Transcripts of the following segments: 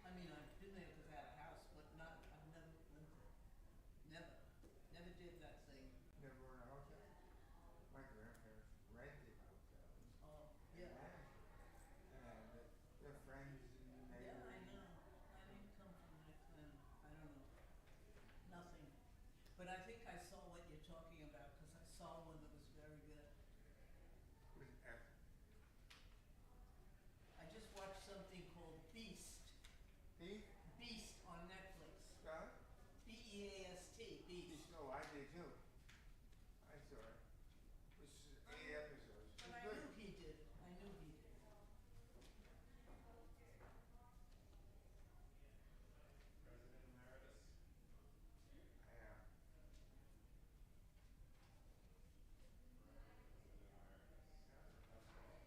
I mean, I've been there because I had a house, but not, I've never lived there. Never. Never did that thing. Never were in a hotel. My grandparents rented hotels Oh, and yeah. managed it. And their friends and Yeah, neighbors. I know. I didn't come from that kind of, I don't know, nothing. But I think I saw what you're talking about, because I saw one that was very good. Was epic. I just watched something called Beast. Beef? Beast on Netflix. Scott? Beast, Beast. Oh, I did too. I saw it. It was 8 episodes. But It I was knew good. he did. I knew he did. President Emeritus. Yeah. President Emeritus. That's all.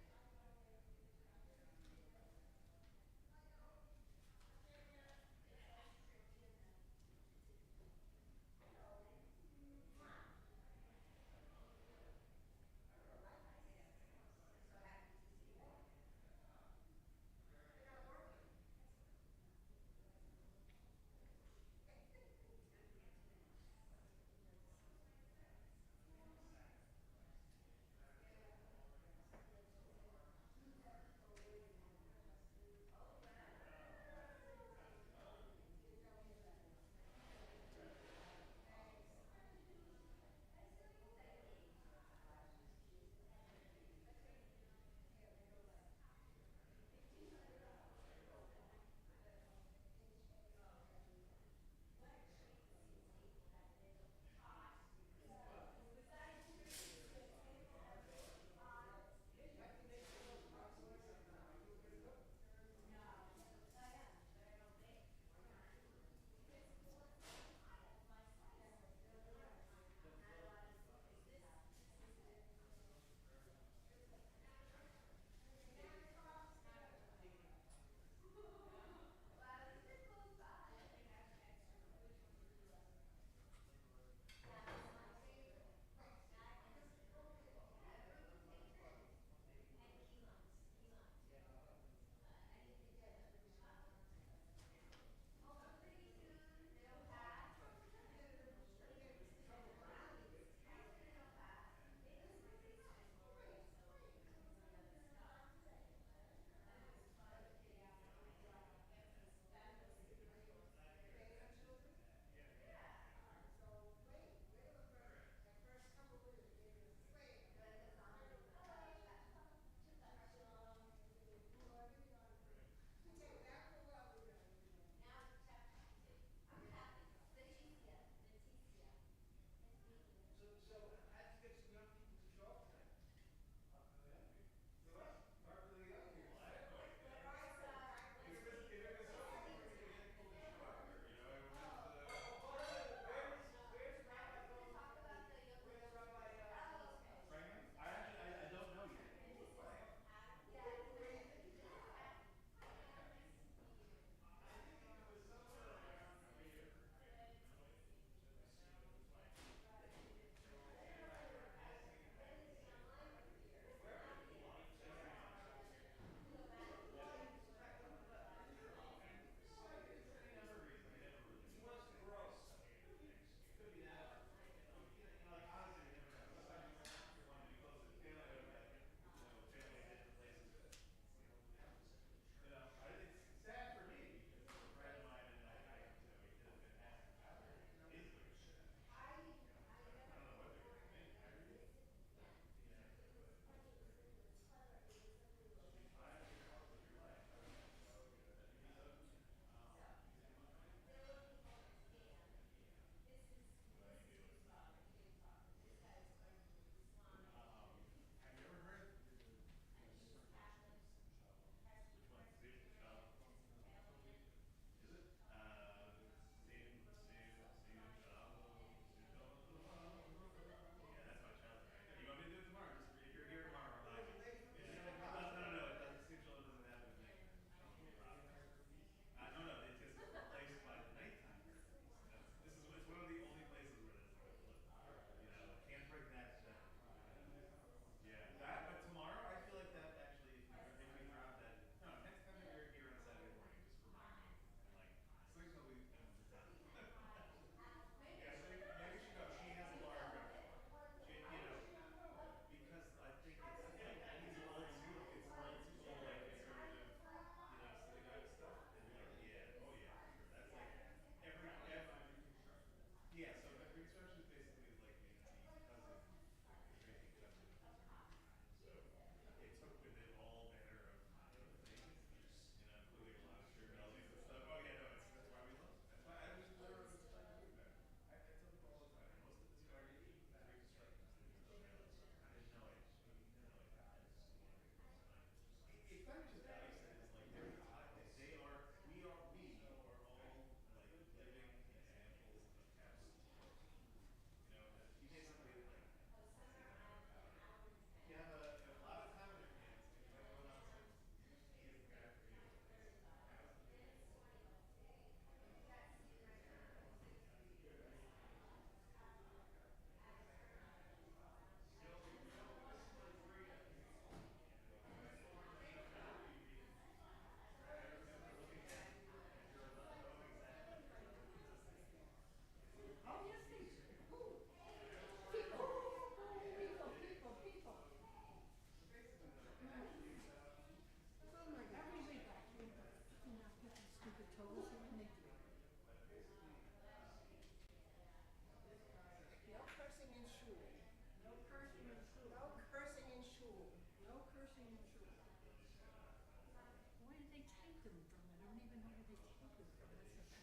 Where did they take them from? I don't even know where they take them from. That's the thing.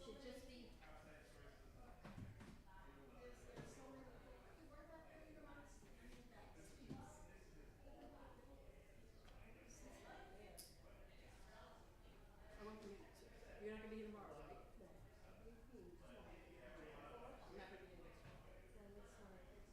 Should just be. I want the minutes. You're not gonna be here tomorrow, right? No. I'm not gonna be here next week.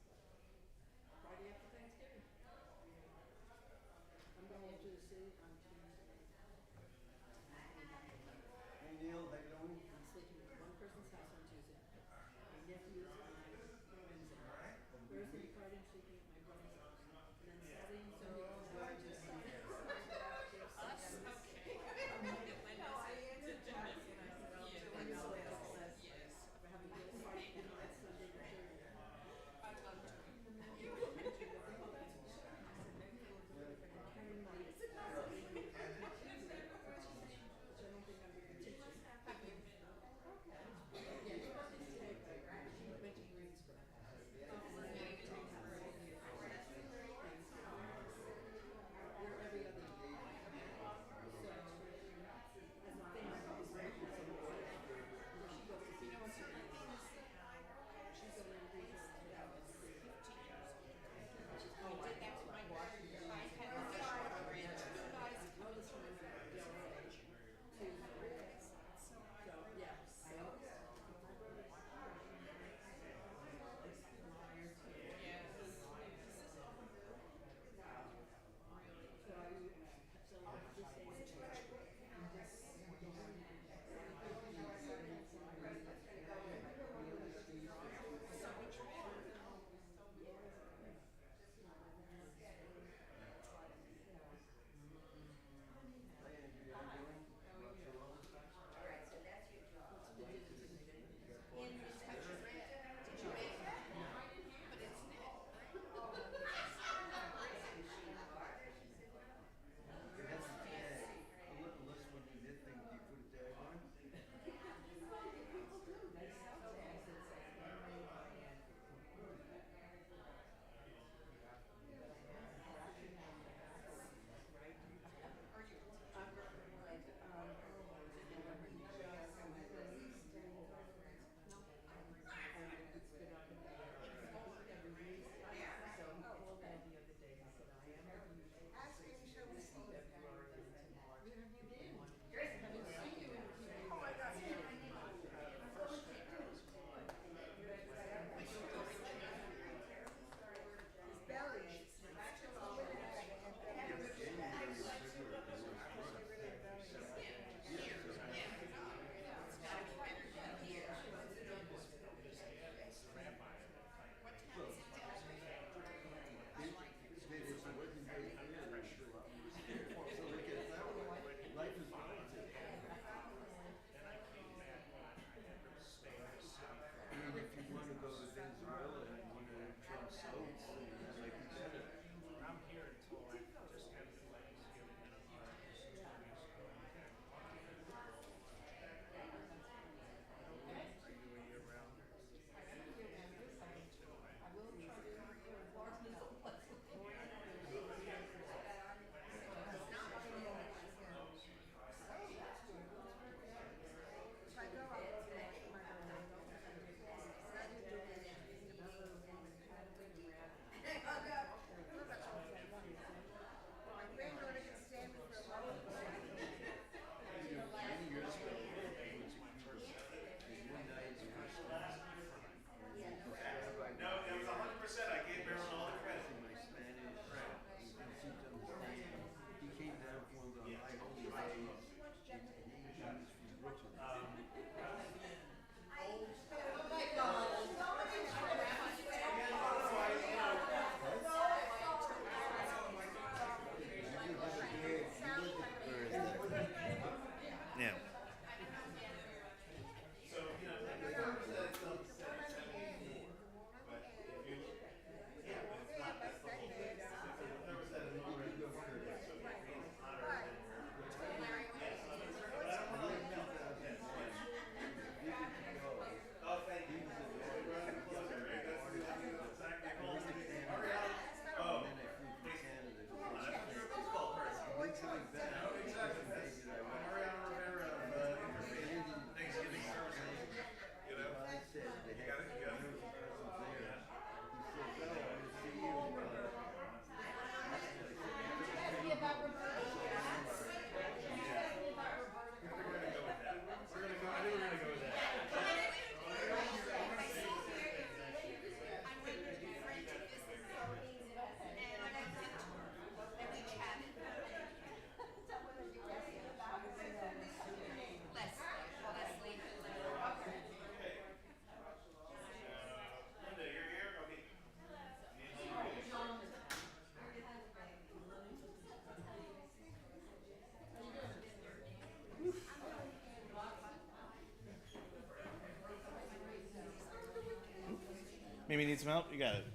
Maybe you need some help? You got it.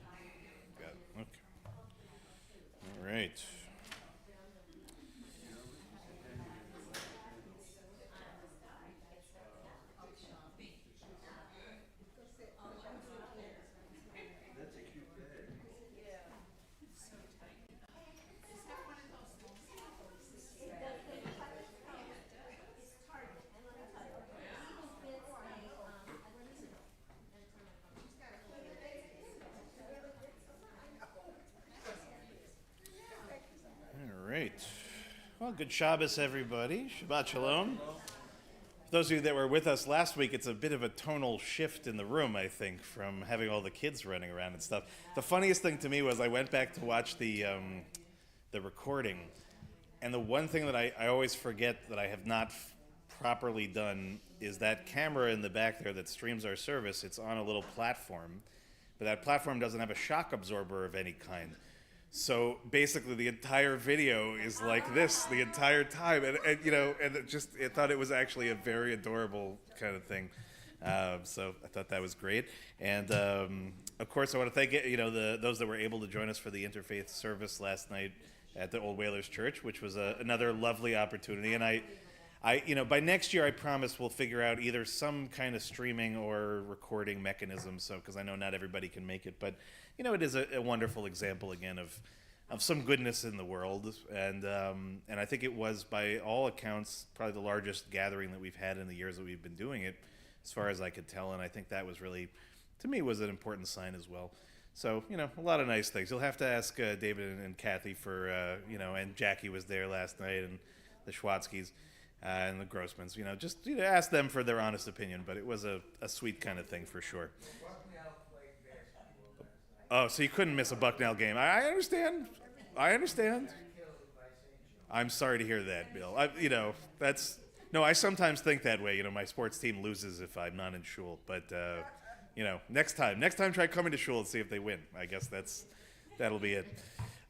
Got it. Okay. All right. That's a cute bag. All right. Well, good Shabbos, everybody. Shabbat Shalom. For those of you that were with us last week, it's a bit of a tonal shift in the room, I think, from having all the kids running around and stuff. The funniest thing to me was I went back to watch the recording, and the one thing that I always forget that I have not properly done is that camera in the back there that streams our service. It's on a little platform, but that platform doesn't have a shock absorber of any kind. So basically, the entire video is like this the entire time, and I thought it was actually a very adorable kind of thing. So I thought that was great, and of course, I want to thank those that were able to join us for the interfaith service last night at the Old Whalers Church, which was another lovely opportunity. And I by next year, I promise we'll figure out either some kind of streaming or recording mechanism. So because I know not everybody can make it, but it is a wonderful example again of some goodness in the world, and I think it was, by all accounts, probably the largest gathering that we've had in the years that we've been doing it, as far as I could tell. And I think that was really, to me, was an important sign as well. So a lot of nice things. You'll have to ask David and Kathy for and Jackie was there last night, and the Schwatzkys and the Grossmans. Just ask them for their honest opinion. But it was a sweet kind of thing for sure. Oh, so you couldn't miss a Bucknell game. I understand. I'm sorry to hear that, Bill. I sometimes think that way. My sports team loses if I'm not in shul. But, next time try coming to shul and see if they win. I guess that'll be it.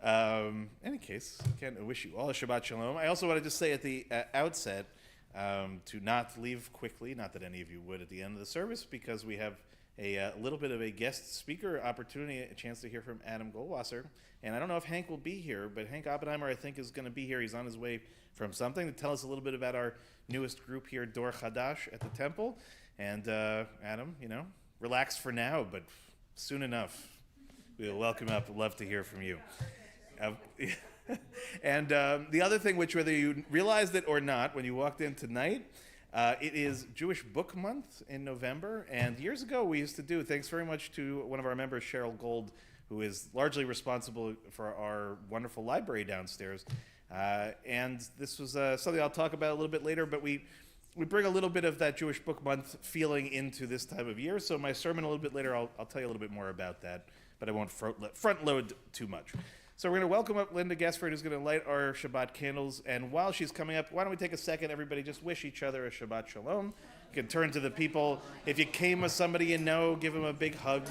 Any case, again, I wish you all a Shabbat Shalom. I also want to just say at the outset to not leave quickly, not that any of you would at the end of the service, because we have a little bit of a guest speaker opportunity, a chance to hear from Adam Goldwasser. And I don't know if Hank will be here, but Hank Oppenheimer, I think, is going to be here. He's on his way from something to tell us a little bit about our newest group here, Dor Chadash, at the temple. And Adam, relax for now, but soon enough, we'll welcome up. Love to hear from you. And the other thing, which whether you realized it or not, when you walked in tonight, it is Jewish Book Month in November, and years ago we used to do, thanks very much to one of our members, Cheryl Gold, who is largely responsible for our wonderful library downstairs, and this was something I'll talk about a little bit later, but we bring a little bit of that Jewish Book Month feeling into this time of year, so my sermon a little bit later, I'll tell you a little bit more about that, but I won't front load too much. So we're going to welcome up Linda Gesford, who's going to light our Shabbat candles. And while she's coming up, why don't we take a second, everybody, just wish each other a Shabbat Shalom. You can turn to the people. If you came with somebody you know, give them a big hug.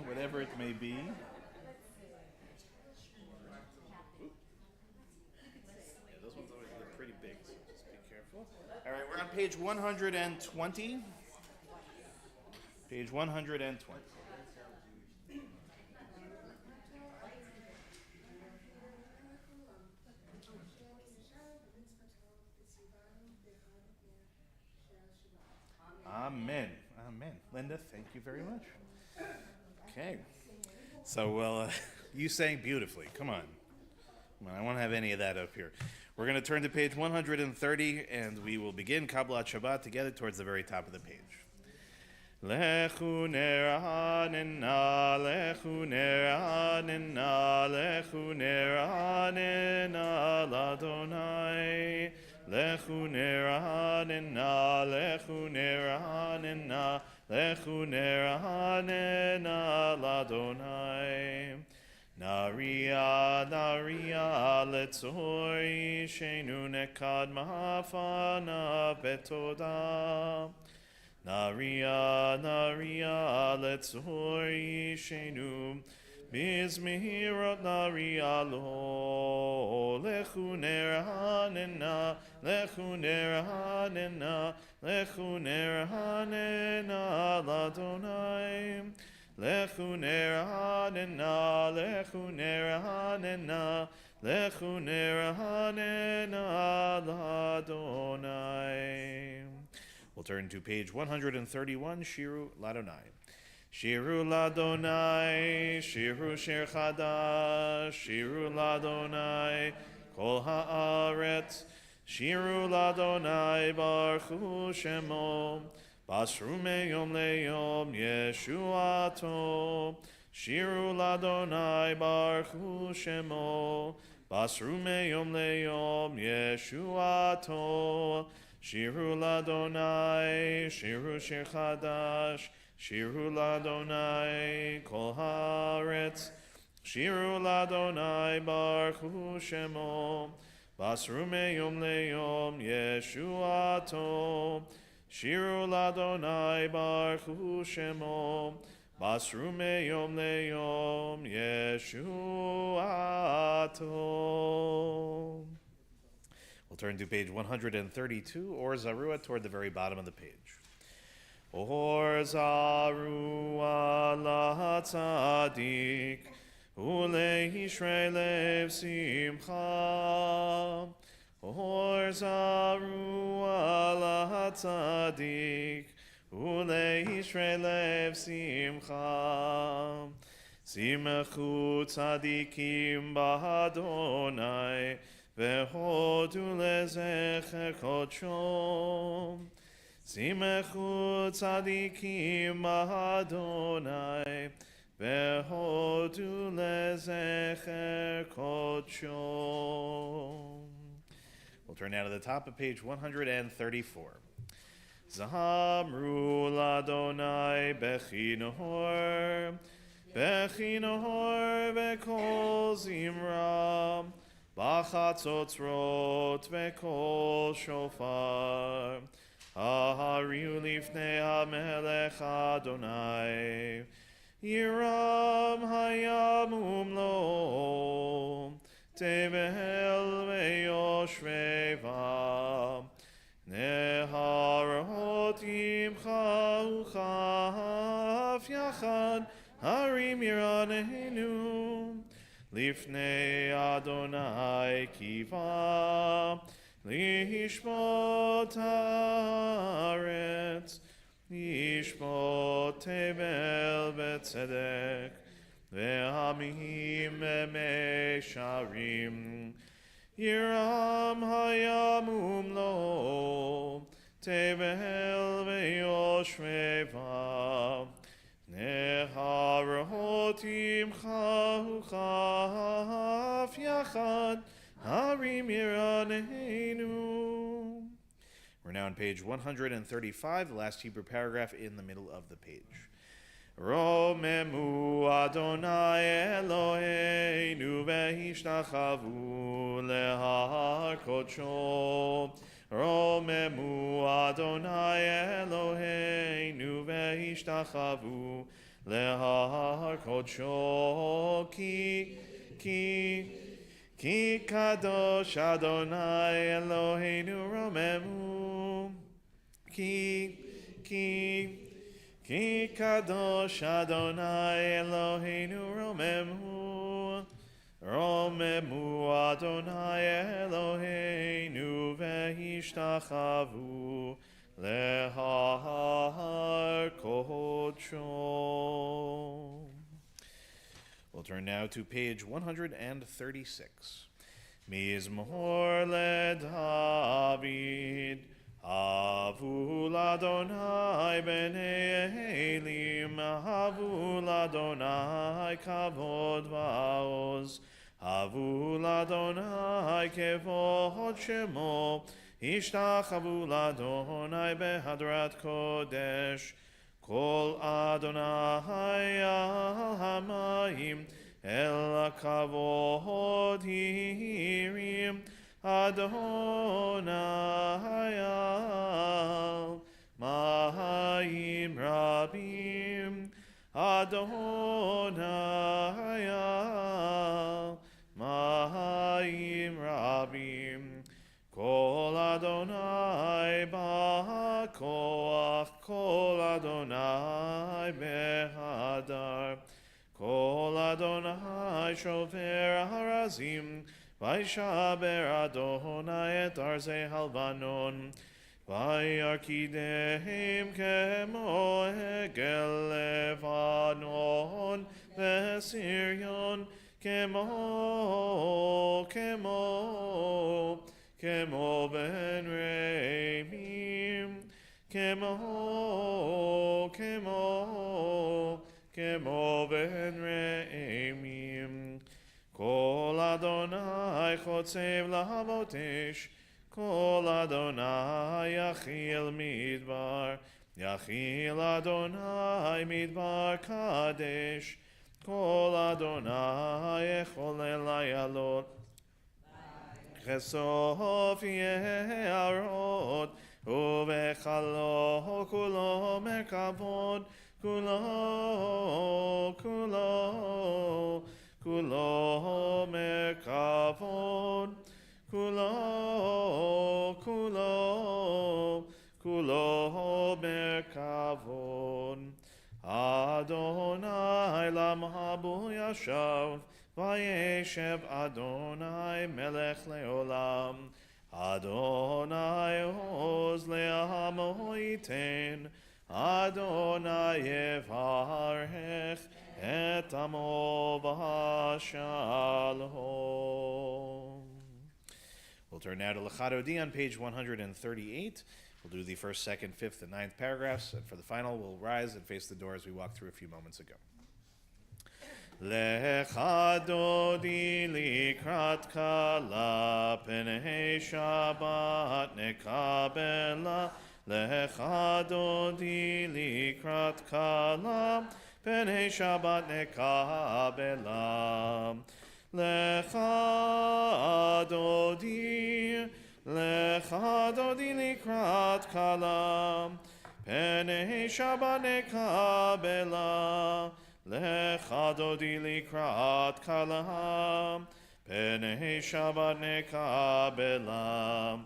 Whatever it may be. Yeah, those ones always look pretty big, so just be careful. All right, we're on page 120. Page 120. Amen. Amen. Linda, thank you very much. Okay. So, you sang beautifully. Come on. I won't have any of that up here. We're going to turn to page 130, and we will begin Kabbalat Shabbat together towards the very top of the page. Lechu neranena, lechu neranena, lechu neranena, l'Adonai. Lechu neranena, lechu neranena, lechu neranena, l'Adonai. Naria, naria, letzori, shenu nekad mahafana betoda. Naria, naria, letzori, shenu, bizmihirot naria lo. Lechu neranena, lechu neranena, lechu neranena, l'Adonai. Lechu ner hanena, lechu ner hanena, lechu ner hanena l'Adonai. We'll turn to page 131, Shiru Ladonai. Shiru Ladonai, Shiru Shir Chadash, Shiru Ladonai, Kol Haaretz, Shiru Ladonai, Baruchu Shemo, Basru Meyom Leyom Yeshuato, Shiru Ladonai, Baruchu Shemo, Basru Meyom Leyom Yeshuato, Shiru Ladonai, Shiru Shir Chadash, Shiru Ladonai, Kol Haaretz, Shiru Ladonai, Baruchu Shemo, Basru Meyom Leyom Yeshuato, Shiru Ladonai, Baruchu Shemo, Basru Meyom Leyom Yeshuato. We'll turn to page 132, or Zarua, toward the very bottom of the page. Or Zarua la tzadik, ulehishrei lev simcha. Or Zarua la tzadik, ulehishrei lev simcha. Simechu tzadikim b'Adonai, Vehodu lezecher kodsho. Simechu tzadikim Adonai, Vehodu lezecher kodsho. We'll turn now to the top of page 134. Zamru l'Adonai bechinor, bechinor vekol zimra, Bachatzotzrot vekol shofar, Hariu lifnei hamelech Adonai, Yiram hayam umlo, Tevehel veyoshveva, Neharot imcha uchaf yachad, Harim yiranenu, Lifnei Adonai kiva, lishmot haaretz, lishmot tevel betzedek, ve'amim mesharim, yiram hayam umlo, tevel ve'yoshveva, Neharot imcha uchaf yachad, harim yiranenu. We're now on page 135, the last Hebrew paragraph in the middle of the page. Romemu Adonai Eloheinu ve'ishtachavu lehar kodsho. Romemu Adonai Eloheinu ve'ishtachavu lehar kodsho. Ki kadosh Adonai Eloheinu romemu. Ki kadosh Adonai Eloheinu romemu. Romemu Adonai Eloheinu ve'ishtachavu lehar kodsho. We'll turn now to page 136. Mizmor leDavid, Havu l'Adonai b'nei Elim, Havu l'Adonai kavod va'oz, Havu l'Adonai kevod shemo, Ishtachavu l'Adonai behadrat kodesh, Kol Adonai al hamayim, El kavod hirim, Adonai al mahayim rabim, Adonai al mahayim rabim, Kol Adonai ba'koach Kol Adonai behadar. Kol Adonai shover harazim. Vaishaber Adonai et arzei halvanon. Vayarkideim kemo hegel Levanon vesirion. Kemo ben Reimim. Kemo ben Reimim. Kol Adonai chotzev lahavotesh. Kol Adonai yachil midbar. Yachil Adonai midbar kadesh. Kol Adonai echol elayalot. Chesof yeharot. Uvechalo kulo merkavod. Kulo merkavod. Kulo merkavod. Adonai lamhabu yashav. Vayeshev Adonai melech leolam. Adonai oz le'amo yiten. Adonai yevarech et amo b'shalom. We'll turn now to L'chadodi on page 138. We'll do the first, second, fifth, and ninth paragraphs, and for the final, we'll rise and face the door as we walked through a few moments ago. Lecha dodi likrat kala penei Shabbat nekabela. Lecha dodi likrat kala penei Shabbat nekabela. Lecha dodi likrat kala penei Shabbat nekabela. Lecha dodi likrat kala penei Shabbat nekabela.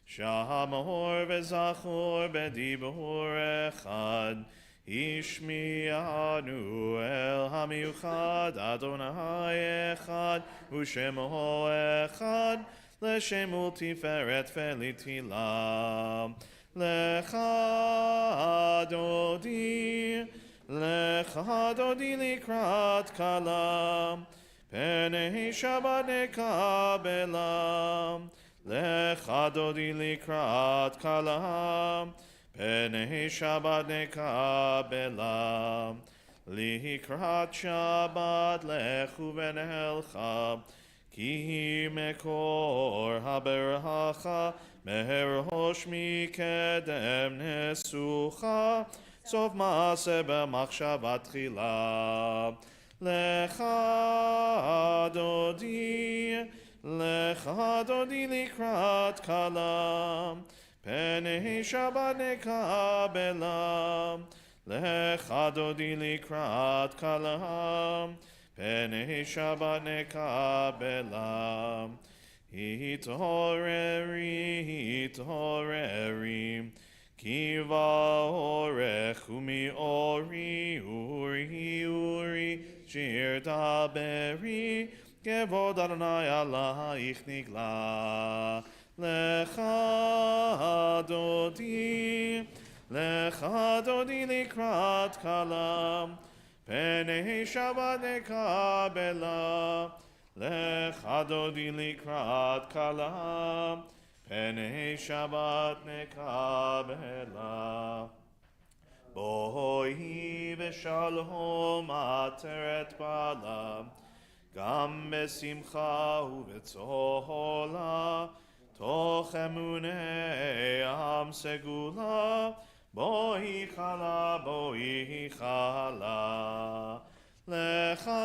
Shamor vezachor bedibur echad. Ishmi'anu el hamiuchad. Adonai echad u'shemo echad. L'shem u'tiferet ve'litila. Lecha dodi likrat kala penei Shabbat nekabela. Lecha dodi likrat kala penei Shabbat nekabela. Likrat Shabbat lechu v'nelcha. Ki mekor haberacha merosh mikedem nesucha. Sof maaseh b'machshava tchila. Lecha dodi likrat kala penei Shabbat nekabela. Lecha dodi likrat kala penei Shabbat nekabela. Hitoreri Kiva orech umi uri shir daberi. Kevod Adonai alaich nigla. Lecha dodi likrat kala penei Shabbat nekabela. Lecha dodi likrat kala penei Shabbat nekabela. Bohi v'shalom ateret bala. Gam besimcha u'betzola. Toch emunei am segula. Bohi chala. Lecha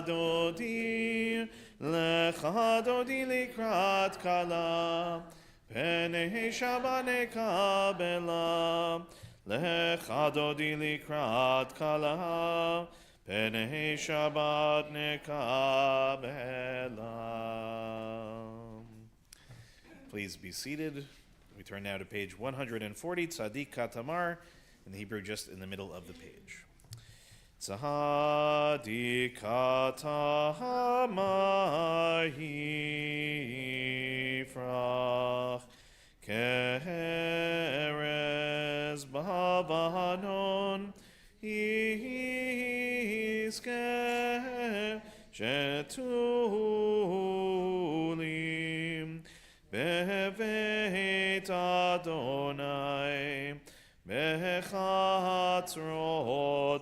dodi likrat kala penei Shabbat nekabela. Lecha dodi likrat kala penei Shabbat nekabela. Please be seated. We turn now to page 140, Tzadik Katamar, in the Hebrew just in the middle of the page. Tzadik Katamar Yifrach Keres Babanon Yizke Shetulim Beveit Adonai Bechatzrot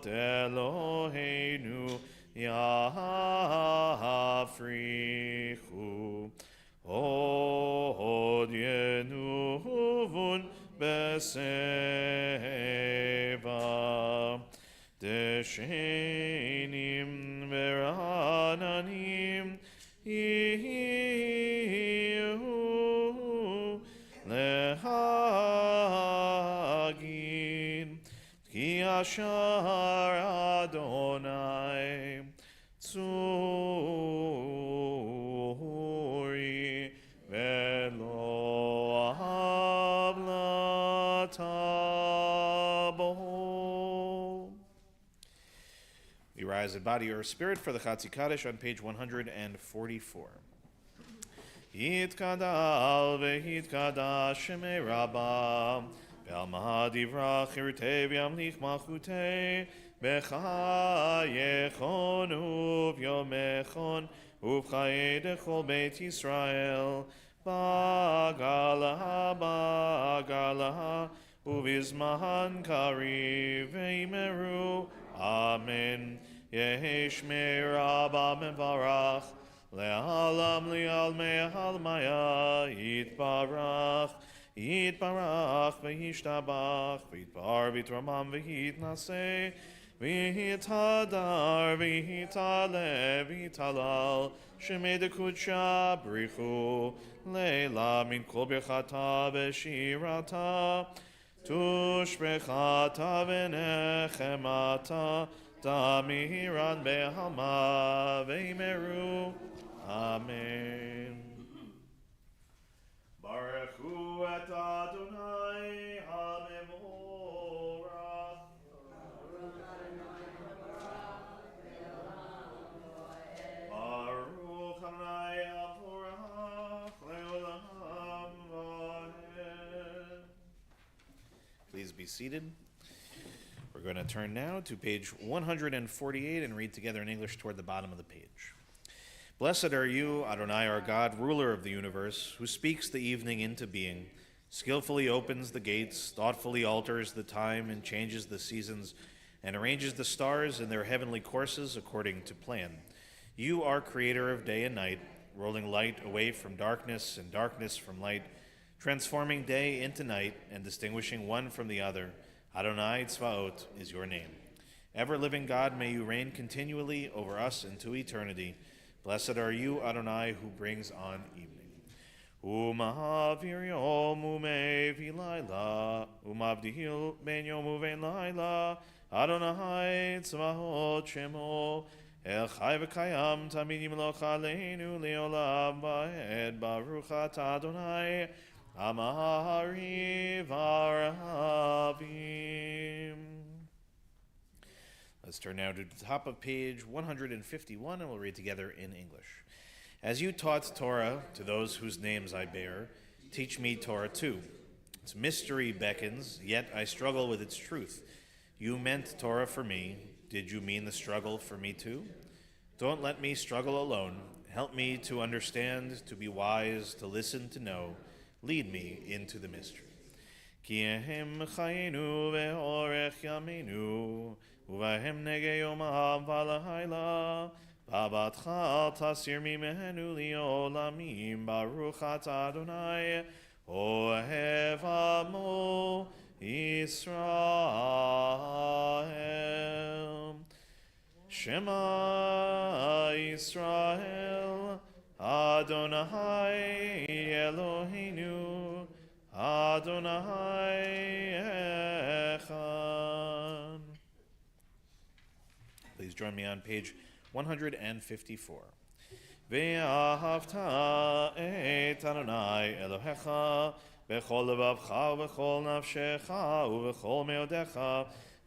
Eloheinu Yafrichu Od Yenuvun Beseva Deshenim Verananim Yehu Lehagin Ki Ashar Adonai Tzuri Velo Havlatabo. We rise in body or spirit for the Chatzi Kaddish on page 144. Yitkadal vehitkadash shemei Rabbah Be'alma divrach irtei v'yamlich malchutei B'chayechon u'v'yomechon u'v'chayei dechol Beit Yisrael Ba'galaha u'vizman kariv v'yimeru Amen. Yeheshmei Rabbah mevarach Le'alam li'almei halmaya Yitbarach v'yishtabach v'yitbar v'yitramam v'yitnaseh v'yithadar v'yitale v'yitalal shemei dekudsha brichu leila min kol birchata v'shirata tushbechata v'nechemata Damiran behalma v'yimeru. Amen. Baruch hu et Adonai hamevorach. Baruch Adonai hamevorach le'olam va'ed. Please be seated. We're going to turn now to page 148 and read together in English toward the bottom of the page. Blessed are you, Adonai our God, ruler of the universe, who speaks the evening into being, skillfully opens the gates, thoughtfully alters the time and changes the seasons, and arranges the stars in their heavenly courses according to plan. You are creator of day and night, rolling light away from darkness and darkness from light, transforming day into night and distinguishing one from the other. Adonai Tzvaot is your name. Ever-living God, may you reign continually over us into eternity. Blessed are you, Adonai, who brings on evening. Umahavir yom umevi laila, umavdihil ben yom uvein laila, Adonai Tzvaot shemo, el chai v'kayam tamid yimloch aleinu leolam va'ed, Baruch atah Adonai, Amari Varavim. Let's turn now to the top of page 151, and we'll read together in English. As you taught Torah to those whose names I bear, teach me Torah too. Its mystery beckons, yet I struggle with its truth. You meant Torah for me. Did you mean the struggle for me too? Don't let me struggle alone. Help me to understand, to be wise, to listen, to know. Lead me into the mystery. Ki ehem chayenu ve'orech yamenu, uvahem nege yomav v'lahaila, v'abatcha al tasir mimenu li'olamim, Baruch atah Adonai, ohev amo Yisrael. Shema Yisrael, Adonai Eloheinu, Adonai Echad. Please join me on page 154. Ve'ahavta et Adonai Elohecha בכל לבבך ובכל נפשך ובכל מאודיך,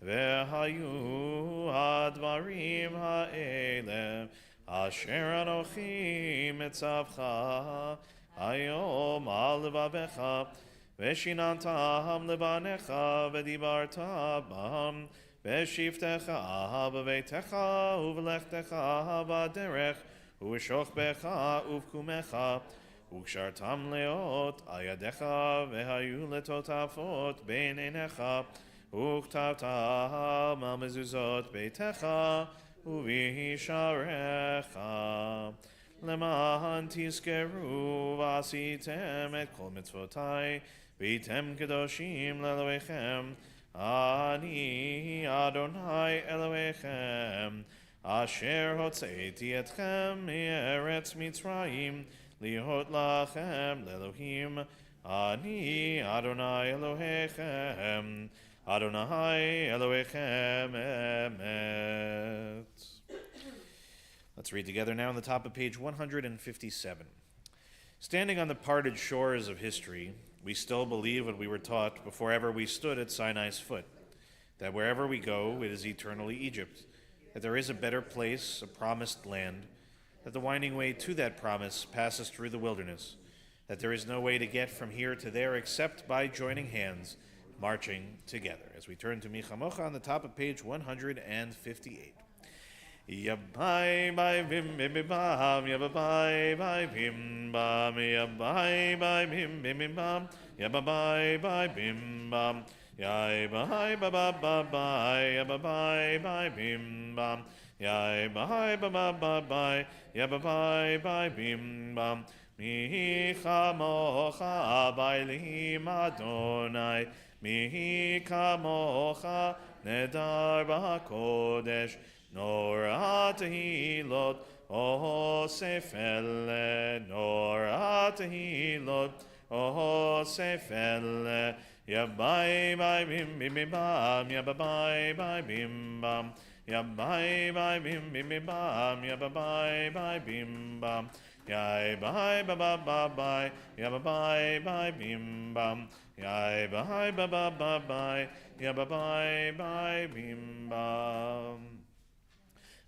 והיו הדברים האלה אשר אנוכי מצווך היום על לבביך, ושיננתם לבניך ודיברת בם בשבתך בביתך ובלכתך בדרך ובשוכבך ובקומך, וקשרתם לאות על ידיך והיו לטוטפות בין עיניך, וכתבתם על מזוזות ביתך ובשעריך, למען תזכרו ועשיתם את כל מצוותי והייתם קדושים לאלוהיכם. אני אדוני אלוהיכם אשר הוצאתי אתכם מארץ מצרים להיות לכם לאלוהים. אני אדוני אלוהיכם, אדוני אלוהיכם emet. Let's read together now on the top of page 157. Standing on the parted shores of history, we still believe what we were taught before ever we stood at Sinai's foot, that wherever we go, it is eternally Egypt, that there is a better place, a promised land, that the winding way to that promise passes through the wilderness, that there is no way to get from here to there except by joining hands, marching together. As we turn to Michamocha on the top of page 158. Yabai by bim bim bim bam, yabai by bim bam, yabai by bim bim bim bam, yabai by bim bam, yabai ba ba ba ba, yabai by bim bam, yabai ba ba ba ba, yabai by bim bam. Mi chamocha bailim Adonai, mi kamocha nedar b'kodesh. Nor tehilot, oh sefele, nor tehilot, oh sefele, yabai by bim bim bim bam, yabai by bim bam, yabai by bim bim bim bam, yabai by bim bam, yabai ba ba ba ba, yabai by bim bam, yabai ba ba ba ba, yabai by bim bam.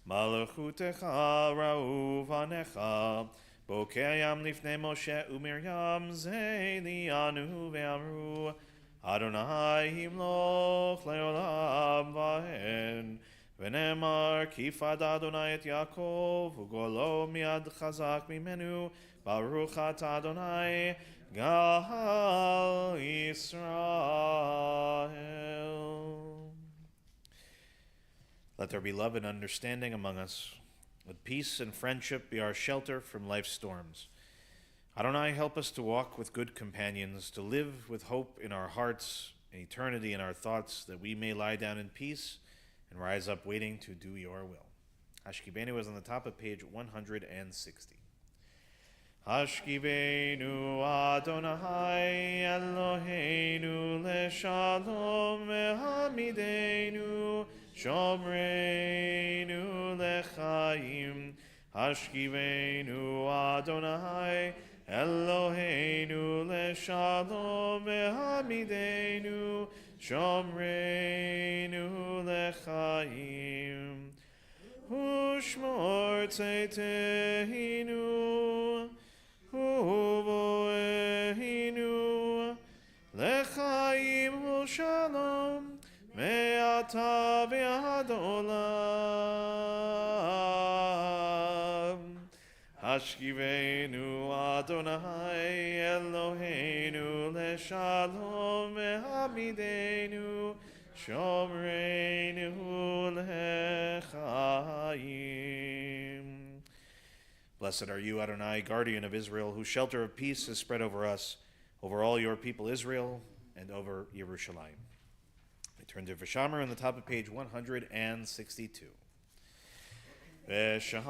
Malachutecha ra'u vanecha, bokeyam lifnei Moshe u'Miriam ze lianu ve'amru, Adonai himloch le'olam va'en, v'nemar kifad Adonai et Yaakov, u'golo miad chazak mimenu, baruch ata Adonai gal Yisrael. Let there be love and understanding among us. Let peace and friendship be our shelter from life's storms. Adonai, help us to walk with good companions, to live with hope in our hearts and eternity in our thoughts, that we may lie down in peace and rise up waiting to do your will. Hashkibenu is on the top of page 160. Hashkibenu Adonai Eloheinu leshalom ve'hamidenu Shomreinu lechaim. Hashkivenu Adonai Eloheinu leshalom ve'hamidenu Shomreinu lechaim. Ushmor tzeiteinu uvoehinu lechaim u'shalom Me'ata ve'ad olam. Hashkivenu Adonai Eloheinu leshalom ve'hamidenu shomreinu lechaim. Blessed are you, Adonai, guardian of Israel, whose shelter of peace is spread over us, over all your people Israel, and over Yerushalayim. Turn to Vishamer on the top of page 162. Veshamru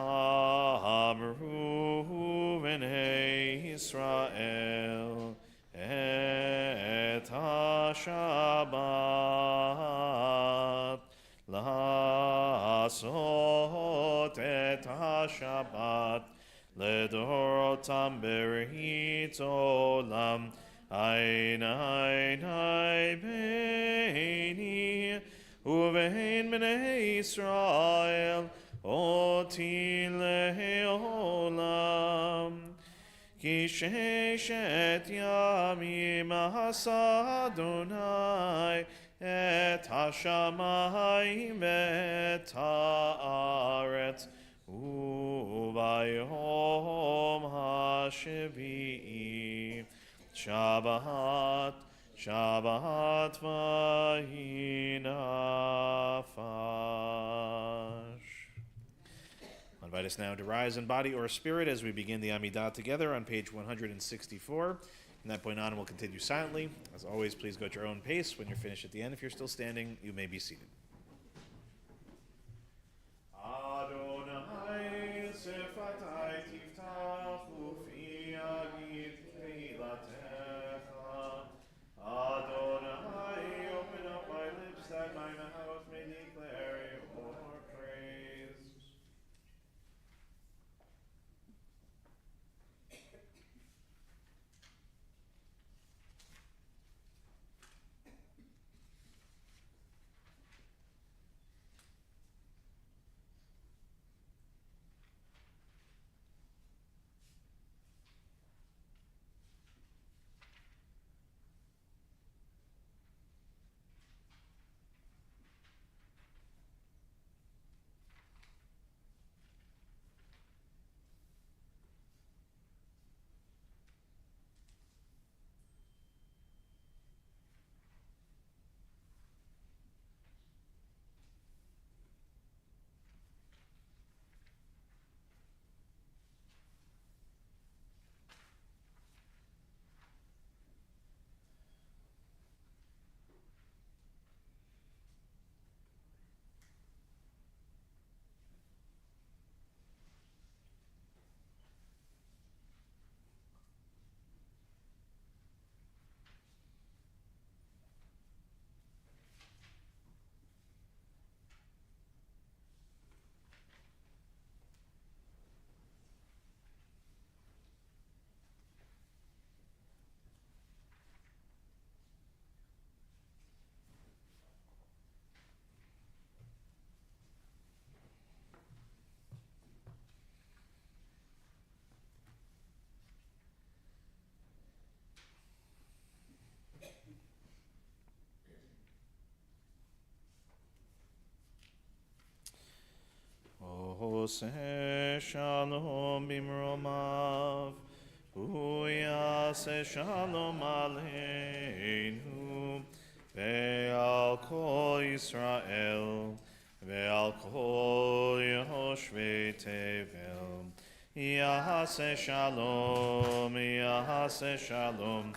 v'nei Yisrael et ha-Shabbat la'asot et ha-Shabbat ledorotam berית olam Ein beini uvein bnei Israel oti leolam ki sheshet yamim asa Adonai et hashamayim et haaretz ubayom hashvi'i Shabbat, Shabbat v'hinafash. I invite us now to rise in body or spirit as we begin the Amidah together on page 164. From that point on, we'll continue silently. As always, please go at your own pace. When you're finished at the end, if you're still standing, you may be seated. Adonai sefatai tiftach ufi agid teilatecha. Adonai, open up my lips that my mouth may declare your praise. Oseh shalom bimromav, uyaseh shalom aleinu, ve'al kol Yisrael, ve'al kol Yehoshvei Tevel. Yaseh shalom, yaseh shalom,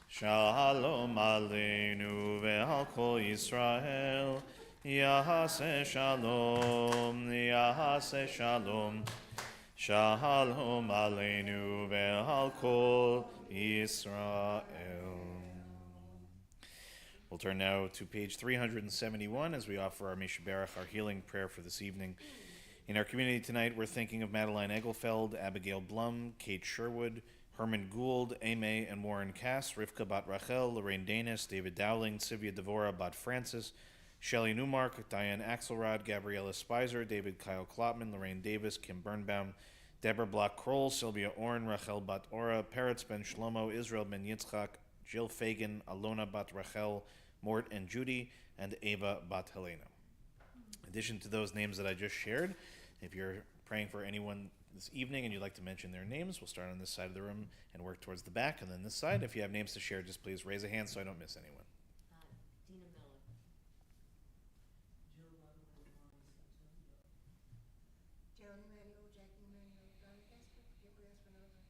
shalom aleinu, ve'al kol Yisrael. Yahaseh shalom, Yahaseh shalom, shalom aleinu ve'al kol Yisrael. We'll turn now to page 371 as we offer our Mishaberach, our healing prayer for this evening. In our community tonight, we're thinking of Madeline Egelfeld, Abigail Blum, Kate Sherwood, Herman Gould, Aimee and Warren Cass, Rivka Bat Rachel, Lorraine Danis, David Dowling, Sylvia Devora Bat Francis, Shelley Newmark, Diane Axelrod, Gabriella Spicer, David Kyle Klopman, Lorraine Davis, Kim Birnbaum, Deborah Block-Kroll, Sylvia Orn, Rachel Bat Ora, Peretz Ben Shlomo, Israel Ben Yitzchak, Jill Fagan, Alona Bat Rachel, Mort and Judy, and Ava Bat Helena. In addition to those names that I just shared, if you're praying for anyone this evening and you'd like to mention their names, we'll start on this side of the room and work towards the back, and then this side. If you have names to share, just please raise a hand so I don't miss anyone. Dina Miller. Jill Ludwig, Lawrence Antonio. Joan Emanuel, Jackie Emanuel, Donna Casper, Gabriel Espinoza,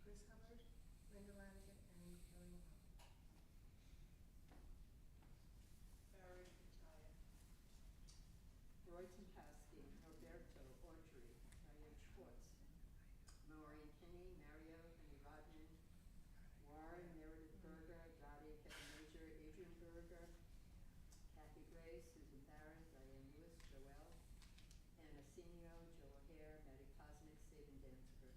Chris Hubbard, Linda Lanigan, and Kelly Wall. Barry Pitaya. Roy Tempowski, Roberto Audrey, Diane Schwartz, Maureen Kinney, Mario, Henry Rodman, Warren, Meredith Berger, Dottie, Kevin Major, Adrian Berger, Kathy Gray, Susan Barron, Diane Lewis, Joelle, Anna Senio, Joe O'Hare, Maddie Kosnick, Sabin Danziger.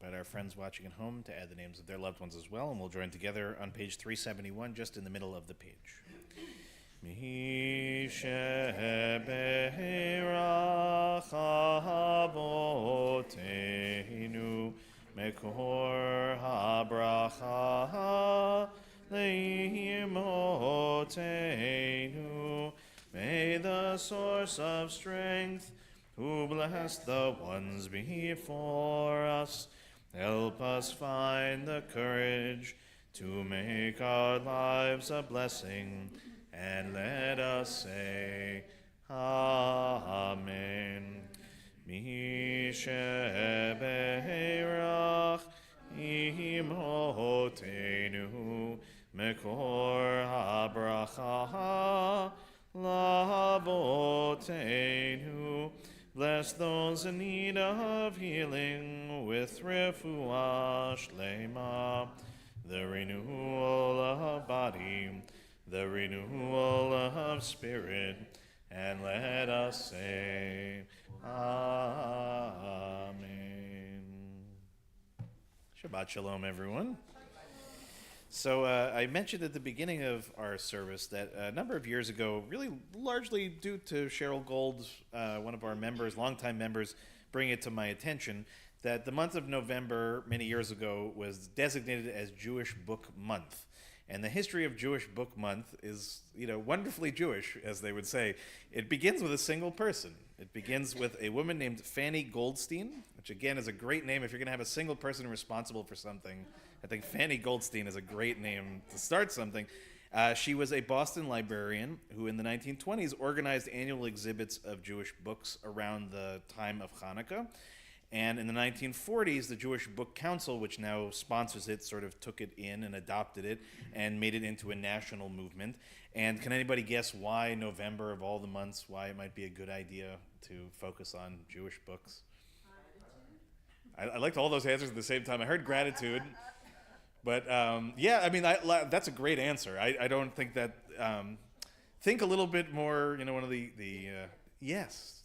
invite our friends watching at home to add the names of their loved ones as well, and we'll join together on page 371, just in the middle of the page. Mi shebeirach avotenu mekor habracha leimotenu. May the source of strength, who bless the ones before us, help us find the courage to make our lives a blessing, and let us say, Amen. Mi shebeirach imotenu mekor habracha lavotenu. Bless those in need of healing with refuah shlema, the renewal of body, the renewal of spirit, and let us say, Amen. Shabbat Shalom, everyone. So I mentioned at the beginning of our service that a number of years ago, really largely due to Cheryl Gold, one of our members, longtime members, bringing it to my attention, that the month of November many years ago was designated as Jewish Book Month. And the history of Jewish Book Month is, wonderfully Jewish, as they would say. It begins with a single person. It begins with a woman named Fanny Goldstein, which again is a great name if you're going to have a single person responsible for something. I think Fanny Goldstein is a great name to start something. She was a Boston librarian who in the 1920s organized annual exhibits of Jewish books around the time of Hanukkah. And in the 1940s, the Jewish Book Council, which now sponsors it, sort of took it in and adopted it and made it into a national movement. And can anybody guess why November, of all the months, why it might be a good idea to focus on Jewish books? I liked all those answers at the same time. I heard gratitude. But that's a great answer. I don't think that. Think a little bit more. One of the yes,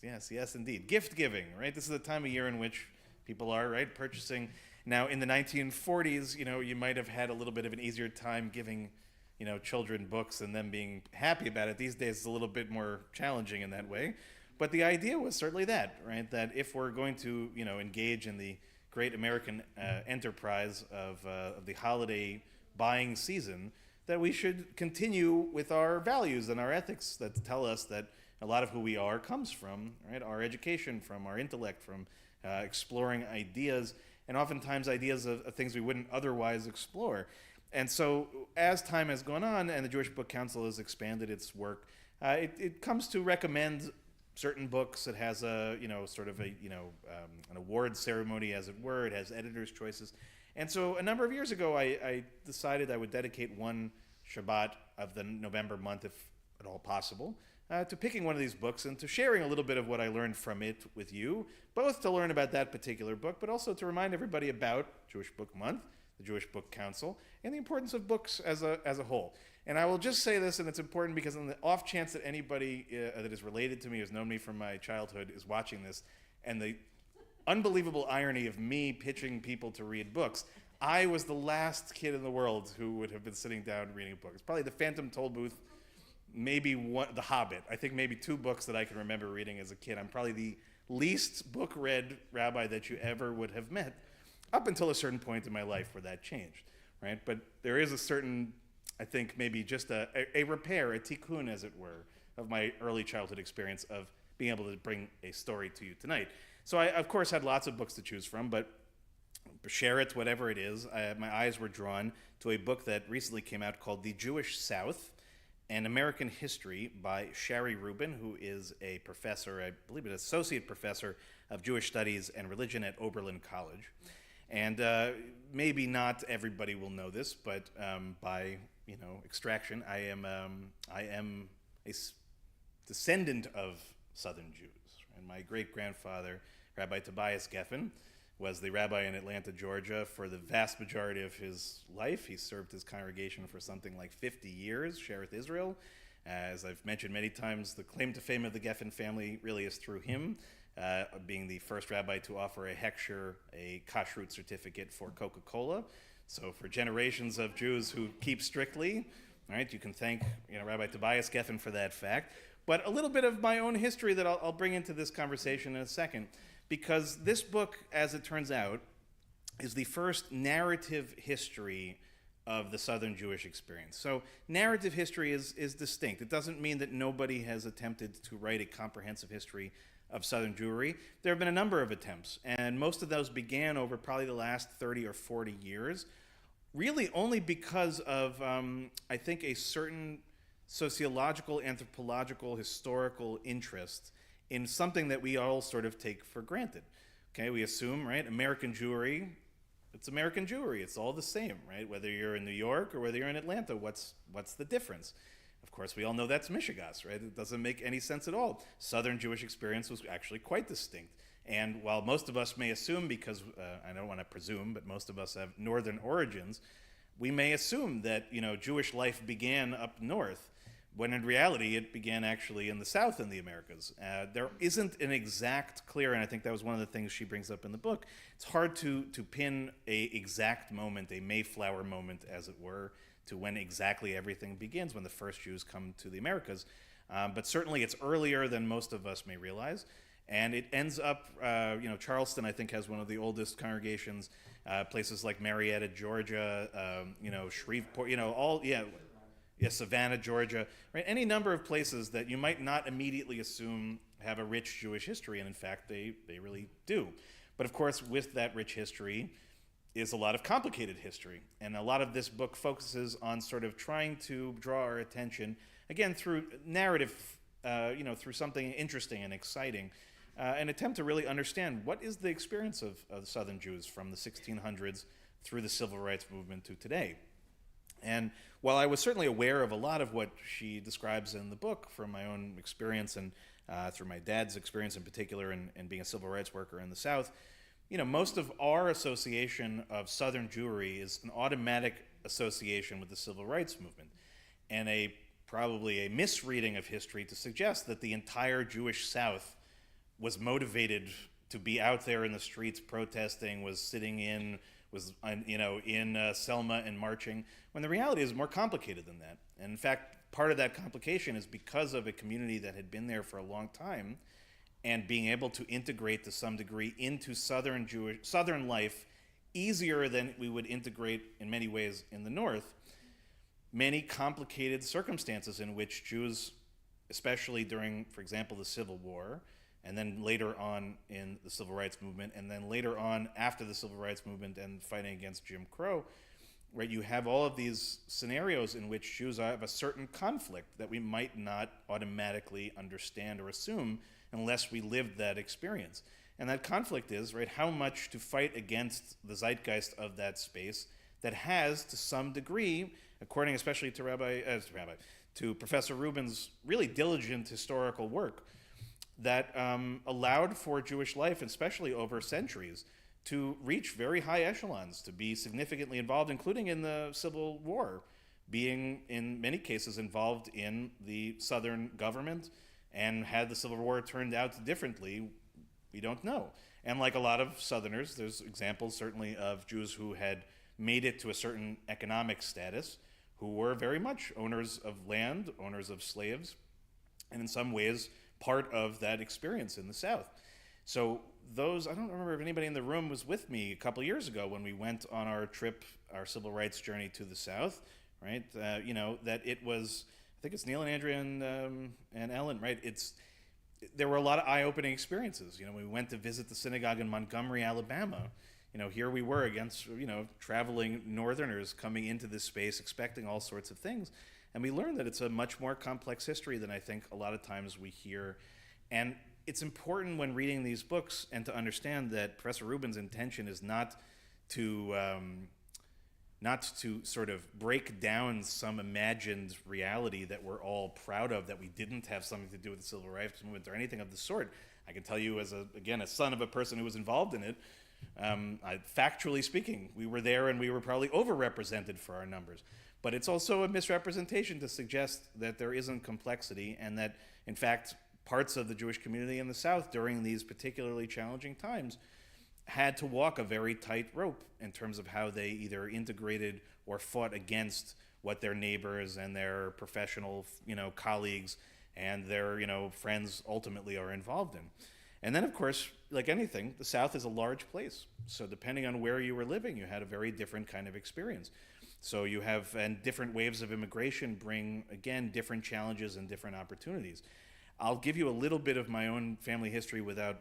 indeed. Gift giving, right? This is the time of year in which people are purchasing. Now, in the 1940s, you might have had a little bit of an easier time giving, children books and them being happy about it. These days, it's a little bit more challenging in that way. But the idea was certainly that, right? That if we're going to, engage in the great American enterprise of the holiday buying season, that we should continue with our values and our ethics that tell us that a lot of who we are comes from, right? Our education, from our intellect, from exploring ideas, and oftentimes ideas of things we wouldn't otherwise explore. And so as time has gone on and the Jewish Book Council has expanded its work, it comes to recommend certain books. It has a, sort of an award ceremony, as it were. It has editors' choices. And so a number of years ago, I decided I would dedicate one Shabbat of the November month, if at all possible, to picking one of these books and to sharing a little bit of what I learned from it with you, both to learn about that particular book, but also to remind everybody about Jewish Book Month, the Jewish Book Council, and the importance of books as a whole. And I will just say this, and it's important because on the off chance that anybody that is related to me, who's known me from my childhood, is watching this, and the unbelievable irony of me pitching people to read books, I was the last kid in the world who would have been sitting down reading a book. It's probably The Phantom Tollbooth, maybe The Hobbit. I think maybe two books that I can remember reading as a kid. I'm probably the least book-read rabbi that you ever would have met, up until a certain point in my life where that changed, right? But there is a certain, I think maybe just a repair, a tikkun, as it were, of my early childhood experience of being able to bring a story to you tonight. So I, of course, had lots of books to choose from, but share it, whatever it is, my eyes were drawn to a book that recently came out called The Jewish South, An American History by Shari Rubin, who is a professor, I believe an associate professor of Jewish Studies and Religion at Oberlin College. And maybe not everybody will know this, but by extraction, I am a descendant of Southern Jews. And my great-grandfather, Rabbi Tobias Geffen, was the rabbi in Atlanta, Georgia for the vast majority of his life. He served his congregation for something like 50 years, Adas Israel. As I've mentioned many times, the claim to fame of the Geffen family really is through him. being the first rabbi to offer a hechsher, a kashrut certificate for Coca-Cola. So for generations of Jews who keep strictly, all right, you can thank Rabbi Tobias Geffen for that fact. But a little bit of my own history that I'll bring into this conversation in a second, because this book, as it turns out, is the first narrative history of the Southern Jewish experience. So narrative history is distinct. It doesn't mean that nobody has attempted to write a comprehensive history of Southern Jewry. There have been a number of attempts, and most of those began over probably the last 30 or 40 years, really only because of, I think, a certain sociological, anthropological, historical interest in something that we all sort of take for granted. Okay, we assume, right, American Jewry, it's American Jewry. It's all the same, right? Whether you're in New York or whether you're in Atlanta, what's the difference? Of course, we all know that's Michigas, right? It doesn't make any sense at all. Southern Jewish experience was actually quite distinct. And while most of us may assume, because I don't want to presume, but most of us have northern origins, we may assume that Jewish life began up north, when in reality it began actually in the South in the Americas. There isn't an exact clear, and I think that was one of the things she brings up in the book. It's hard to pin a exact moment, a Mayflower moment, as it were, to when exactly everything begins, when the first Jews come to the Americas. But certainly it's earlier than most of us may realize. And it ends up, Charleston, I think, has one of the oldest congregations. Places like Marietta, Georgia, Shreveport, Savannah, Georgia, right? Any number of places that you might not immediately assume have a rich Jewish history, and in fact, they really do. But of course, with that rich history is a lot of complicated history, and a lot of this book focuses on sort of trying to draw our attention, again, through narrative, through something interesting and exciting, an attempt to really understand what is the experience of Southern Jews from the 1600s through the Civil Rights Movement to today. And while I was certainly aware of a lot of what she describes in the book from my own experience and through my dad's experience in particular and being a civil rights worker in the South, most of our association of Southern Jewry is an automatic association with the Civil Rights Movement, and probably a misreading of history to suggest that the entire Jewish South was motivated to be out there in the streets protesting, was sitting in Selma and marching, when the reality is more complicated than that. And in fact, part of that complication is because of a community that had been there for a long time and being able to integrate to some degree into Southern life easier than we would integrate in many ways in the North. Many complicated circumstances in which Jews, especially during, for example, the Civil War, and then later on in the Civil Rights Movement, and then later on after the Civil Rights Movement and fighting against Jim Crow, where you have all of these scenarios in which Jews have a certain conflict that we might not automatically understand or assume unless we lived that experience. And that conflict is, right, how much to fight against the zeitgeist of that space that has, to some degree, according especially to Professor Rubin's really diligent historical work, that allowed for Jewish life, especially over centuries, to reach very high echelons, to be significantly involved, including in the Civil War, being in many cases involved in the Southern government. And had the Civil War turned out differently, we don't know. And like a lot of Southerners, there's examples certainly of Jews who had made it to a certain economic status, who were very much owners of land, owners of slaves, and in some ways part of that experience in the South. So those, I don't remember if anybody in the room was with me a couple years ago when we went on our trip, our civil rights journey to the South, right? That it was, I think it's Neil and Andrea and Ellen, right? There were a lot of eye-opening experiences. We went to visit the synagogue in Montgomery, Alabama. Here we were against, traveling Northerners coming into this space expecting all sorts of things. And we learned that it's a much more complex history than I think a lot of times we hear. And it's important when reading these books and to understand that Professor Rubin's intention is not to sort of break down some imagined reality that we're all proud of, that we didn't have something to do with the Civil Rights Movement or anything of the sort. I can tell you as a son of a person who was involved in it, factually speaking, we were there and we were probably overrepresented for our numbers. But it's also a misrepresentation to suggest that there isn't complexity and that, in fact, parts of the Jewish community in the South during these particularly challenging times had to walk a very tight rope in terms of how they either integrated or fought against what their neighbors and their professional, colleagues and their, friends ultimately are involved in. And then, of course, like anything, the South is a large place. So depending on where you were living, you had a very different kind of experience. So you have, and different waves of immigration bring, again, different challenges and different opportunities. I'll give you a little bit of my own family history without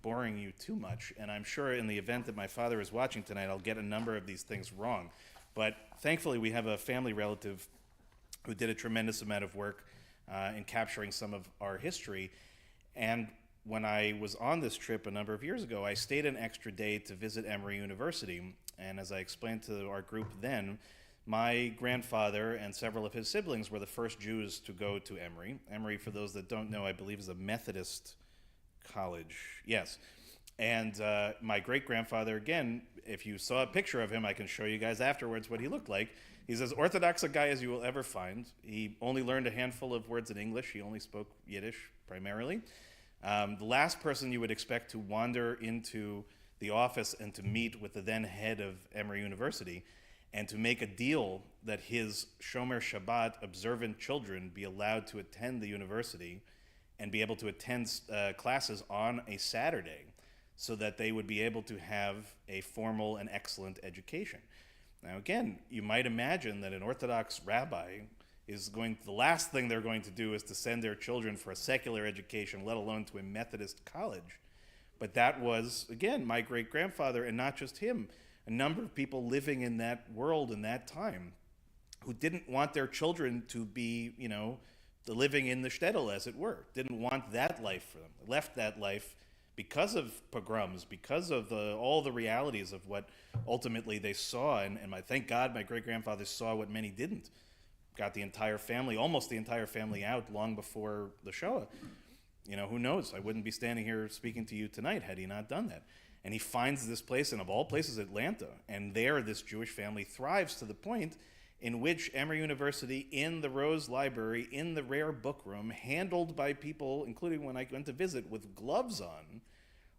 boring you too much, and I'm sure in the event that my father is watching tonight, I'll get a number of these things wrong. But thankfully, we have a family relative who did a tremendous amount of work in capturing some of our history. And when I was on this trip a number of years ago, I stayed an extra day to visit Emory University. And as I explained to our group then, my grandfather and several of his siblings were the first Jews to go to Emory. Emory, for those that don't know, I believe is a Methodist college. Yes. And my great-grandfather, again, if you saw a picture of him, I can show you guys afterwards what he looked like. He's as orthodox a guy as you will ever find. He only learned a handful of words in English. He only spoke Yiddish primarily. The last person you would expect to wander into the office and to meet with the then head of Emory University and to make a deal that his Shomer Shabbat observant children be allowed to attend the university and be able to attend classes on a Saturday so that they would be able to have a formal and excellent education. Now again, you might imagine that an Orthodox rabbi the last thing they're going to do is to send their children for a secular education, let alone to a Methodist college. But that was, again, my great-grandfather, and not just him, a number of people living in that world in that time who didn't want their children to be, living in the shtetl, as it were, didn't want that life for them. They left that life because of pogroms, because of all the realities of what ultimately they saw. And thank God my great-grandfather saw what many didn't. Got the entire family, almost the entire family out long before the Shoah. Who knows? I wouldn't be standing here speaking to you tonight had he not done that. And he finds this place, and of all places, Atlanta. And there, this Jewish family thrives to the point in which Emory University, in the Rose Library, in the rare book room, handled by people, including when I went to visit, with gloves on,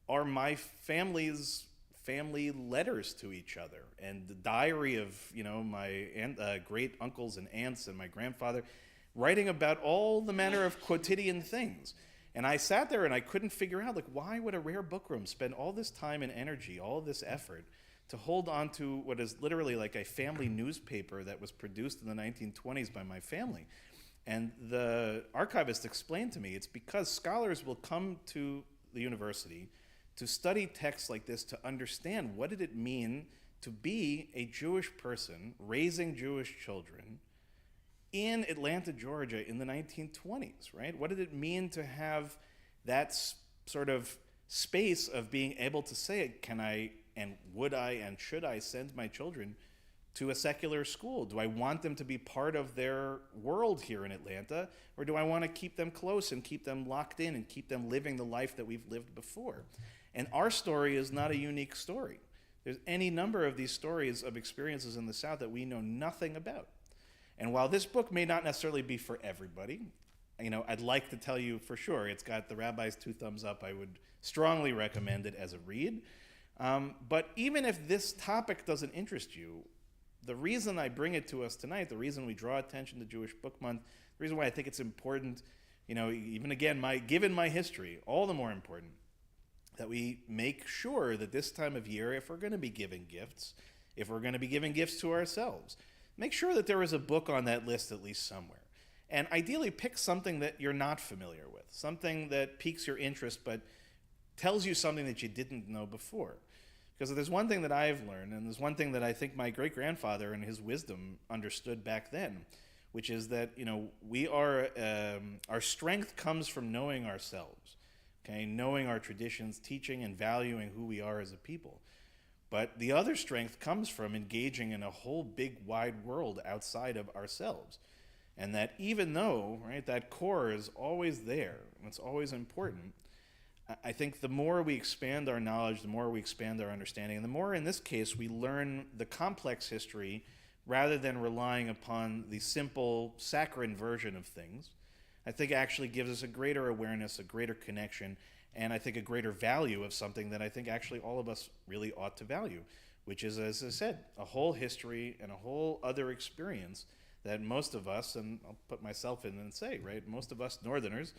are my family's family letters to each other, and the diary of my great uncles and aunts and my grandfather, writing about all the manner of quotidian things. And I sat there and I couldn't figure out, why would a rare book room spend all this time and energy, all this effort, to hold on to what is literally like a family newspaper that was produced in the 1920s by my family? And the archivist explained to me it's because scholars will come to the university to study texts like this to understand what did it mean to be a Jewish person raising Jewish children in Atlanta, Georgia in the 1920s, right? What did it mean to have that sort of space of being able to say, can I and would I and should I send my children to a secular school? Do I want them to be part of their world here in Atlanta, or do I want to keep them close and keep them locked in and keep them living the life that we've lived before? And our story is not a unique story. There's any number of these stories of experiences in the South that we know nothing about. And while this book may not necessarily be for everybody, I'd like to tell you for sure, it's got the rabbi's 2 thumbs up. I would strongly recommend it as a read. But even if this topic doesn't interest you, the reason I bring it to us tonight, the reason we draw attention to Jewish Book Month, the reason why I think it's important, even again, given my history, all the more important, that we make sure that this time of year, if we're going to be giving gifts, if we're going to be giving gifts to ourselves, make sure that there is a book on that list at least somewhere. And ideally pick something that you're not familiar with, something that piques your interest but tells you something that you didn't know before. Because if there's one thing that I've learned, and there's one thing that I think my great-grandfather in his wisdom understood back then, which is that, our strength comes from knowing ourselves. Okay, knowing our traditions, teaching and valuing who we are as a people. But the other strength comes from engaging in a whole big wide world outside of ourselves. And that even though, that core is always there, and it's always important, I think the more we expand our knowledge, the more we expand our understanding, and the more, in this case, we learn the complex history rather than relying upon the simple, saccharine version of things. I think actually gives us a greater awareness, a greater connection, and I think a greater value of something that I think actually all of us really ought to value, which is, as I said, a whole history and a whole other experience that most of us, and I'll put myself in and say, right, most of us Northerners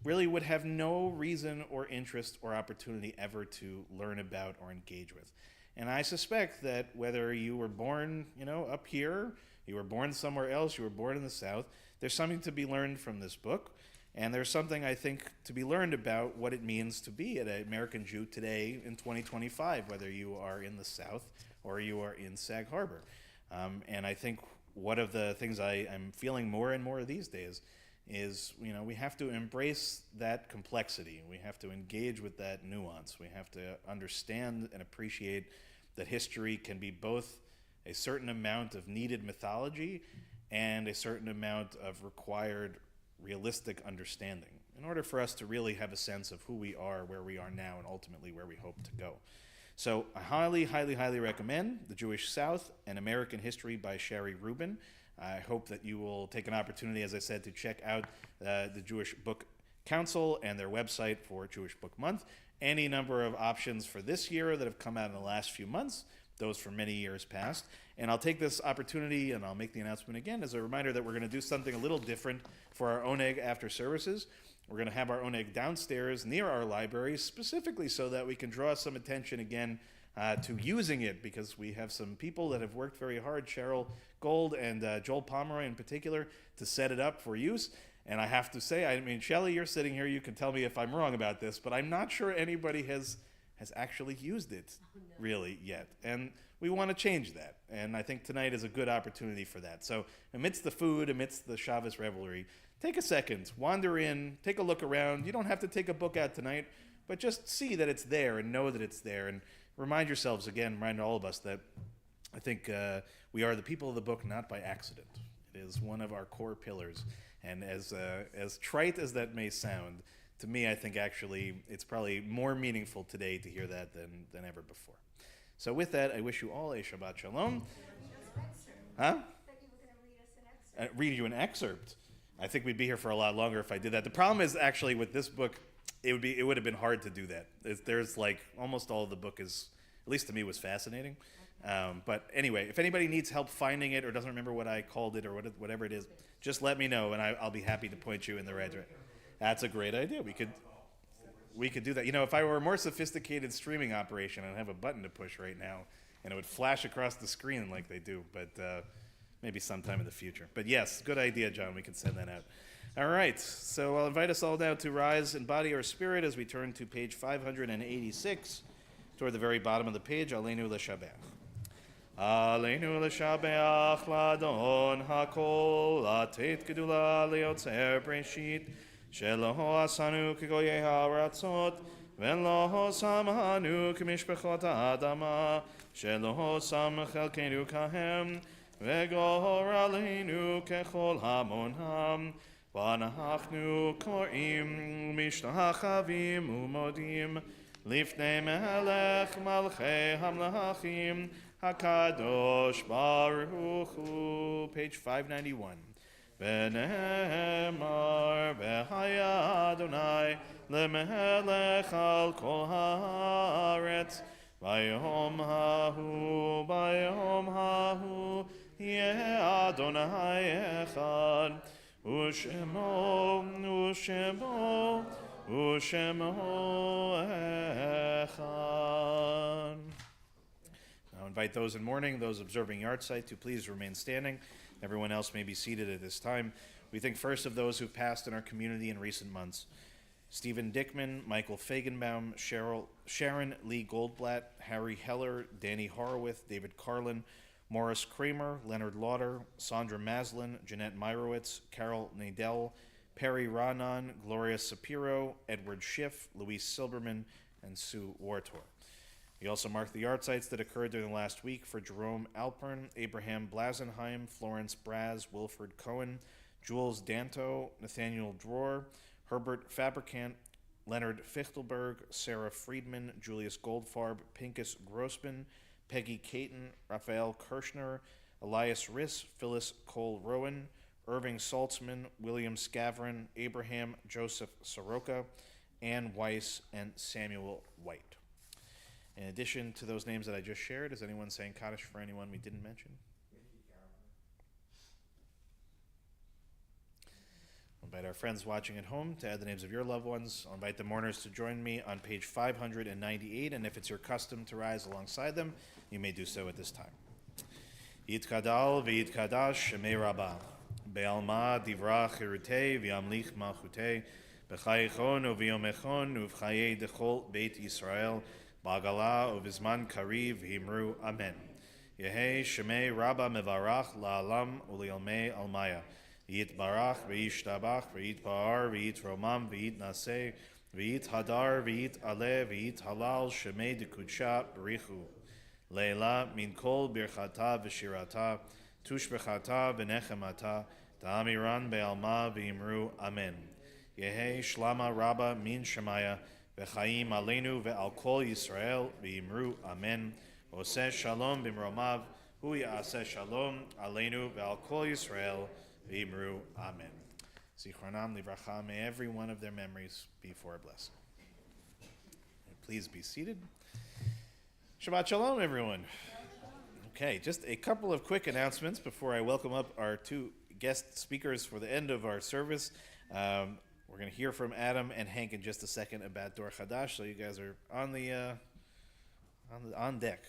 really would have no reason or interest or opportunity ever to learn about or engage with. And I suspect that whether you were born, up here, you were born somewhere else, you were born in the South, there's something to be learned from this book. And there's something, I think, to be learned about what it means to be an American Jew today in 2025, whether you are in the South or you are in Sag Harbor. And I think one of the things I'm feeling more and more these days is, we have to embrace that complexity. We have to engage with that nuance. We have to understand and appreciate that history can be both a certain amount of needed mythology and a certain amount of required realistic understanding in order for us to really have a sense of who we are, where we are now, and ultimately where we hope to go. So I highly, highly, highly recommend The Jewish South and American History by Shari Rubin. I hope that you will take an opportunity, as I said, to check out the Jewish Book Council and their website for Jewish Book Month. Any number of options for this year that have come out in the last few months, those for many years past. And I'll take this opportunity, and I'll make the announcement again, as a reminder that we're going to do something a little different for our Oneg after services. We're going to have our Oneg downstairs near our library, specifically so that we can draw some attention again to using it, because we have some people that have worked very hard, Cheryl Gold and Joel Pomeroy in particular, to set it up for use. And I have to say, Shelley, you're sitting here, you can tell me if I'm wrong about this, but I'm not sure anybody has actually used it really yet. And we want to change that. And I think tonight is a good opportunity for that. So amidst the food, amidst the Shabbos revelry, take a second, wander in, take a look around. You don't have to take a book out tonight, but just see that it's there and know that it's there. And remind yourselves again, remind all of us that I think we are the people of the book not by accident. It is one of our core pillars. And as trite as that may sound, to me, I think actually it's probably more meaningful today to hear that than ever before. So with that, I wish you all a Shabbat Shalom. Huh? Read you an excerpt. I think we'd be here for a lot longer if I did that. The problem is actually with this book, it would have been hard to do that. There's like almost all of the book is, at least to me, was fascinating. But anyway, if anybody needs help finding it or doesn't remember what I called it or whatever it is, just let me know and I'll be happy to point you in the right direction. That's a great idea. We could do that. If I were a more sophisticated streaming operation, I'd have a button to push right now, and it would flash across the screen like they do. But maybe sometime in the future. But yes, good idea, John. We can send that out. All right. So I'll invite us all now to rise in body or spirit as we turn to page 586, toward the very bottom of the page. Aleinu l'shabach. Aleinu l'shabach l'adon hakol latet gedula leotzer breshit. שלא עשנו כגויי הארצות, ולא שמנו כמשפחות האדמה, שלא שם חלקנו כהם, וגורלנו ככל המונם, ואנחנו קוראים ומשתחווים ומודים, לפני מלך מלכי המלכים, הקדוש ברוך הוא. Page 591. ונאמר והיה אדוני למלך על כל הארץ ביום ההוא יהיה אדוני אחד ושמו אחד. Now invite those in mourning, those observing yahrzeit, to please remain standing. Everyone else may be seated at this time. We think first of those who've passed in our community in recent months. Stephen Dickman, Michael Fagenbaum, Sharon Lee Goldblatt, Harry Heller, Danny Horowitz, David Carlin, Morris Kramer, Leonard Lauder, Sandra Maslin, Jeanette Meyerowitz, Carol Nadell, Perry Ranon, Gloria Sapiro, Edward Schiff, Louise Silberman, and Sue Wartor. We also mark the yahrzeits that occurred during the last week for Jerome Alpern, Abraham Blasenheim, Florence Braz, Wilfred Cohen, Jules Danto, Nathaniel Dror, Herbert Fabrikant, Leonard Fichtelberg, Sarah Friedman, Julius Goldfarb, Pincus Grossman, Peggy Caton, Raphael Kirschner, Elias Riss, Phyllis Cole-Rowan, Irving Saltzman, William Scavron, Abraham Joseph Soroka, Ann Weiss, and Samuel White. In addition to those names that I just shared, is anyone saying Kaddish for anyone we didn't mention? I'll invite our friends watching at home to add the names of your loved ones. I'll invite the mourners to join me on page 598, and if it's your custom to rise alongside them, you may do so at this time. Yitkadal v'yitkadash shemei rabbah, be'alma divra chirutei v'yamlich malchutei, b'chayichon u'v'yomechon u'v'chayei dechol beit Yisrael, ba'gala u'v'zman kariv himru amen. Yehei shemei rabbah mevarach la'alam u'li'almei almaya. Yitbarach v'yishtabach v'yitpa'ar v'yitromam v'yitnaseh v'yithadar v'yit'aleh v'yithalal shemei dekudsha b'richu. Leila min kol birchata v'shirata tushbechata v'nechemata ta'amiran be'alma v'imru amen. Yehei shlama rabba min shemaya v'chaim aleinu ve'al kol Yisrael v'imru amen. Oseh shalom b'mromav hu ya'aseh shalom aleinu ve'al kol Yisrael v'imru amen. Zichronam livracha, may every one of their memories be for a blessing. Please be seated. Shabbat Shalom, everyone. Okay, just a couple of quick announcements before I welcome up our two guest speakers for the end of our service. We're going to hear from Adam and Hank in just a second about Dor Chadash, so you guys are on deck.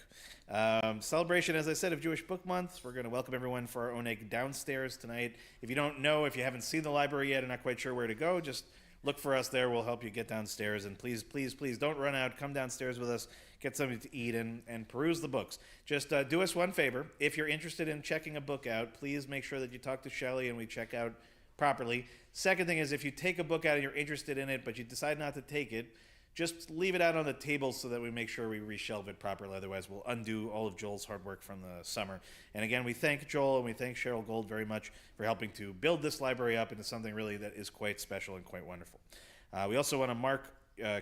Celebration, as I said, of Jewish Book Month. We're going to welcome everyone for our oneg downstairs tonight. If you don't know, if you haven't seen the library yet and not quite sure where to go, just look for us there. We'll help you get downstairs. And please, please, please don't run out. Come downstairs with us. Get something to eat and peruse the books. Just do us one favor. If you're interested in checking a book out, please make sure that you talk to Shelley and we check out properly. Second thing is, if you take a book out and you're interested in it, but you decide not to take it, just leave it out on the table so that we make sure we reshelve it properly. Otherwise, we'll undo all of Joel's hard work from the summer. And again, we thank Joel and we thank Cheryl Gold very much for helping to build this library up into something really that is quite special and quite wonderful. We also want to mark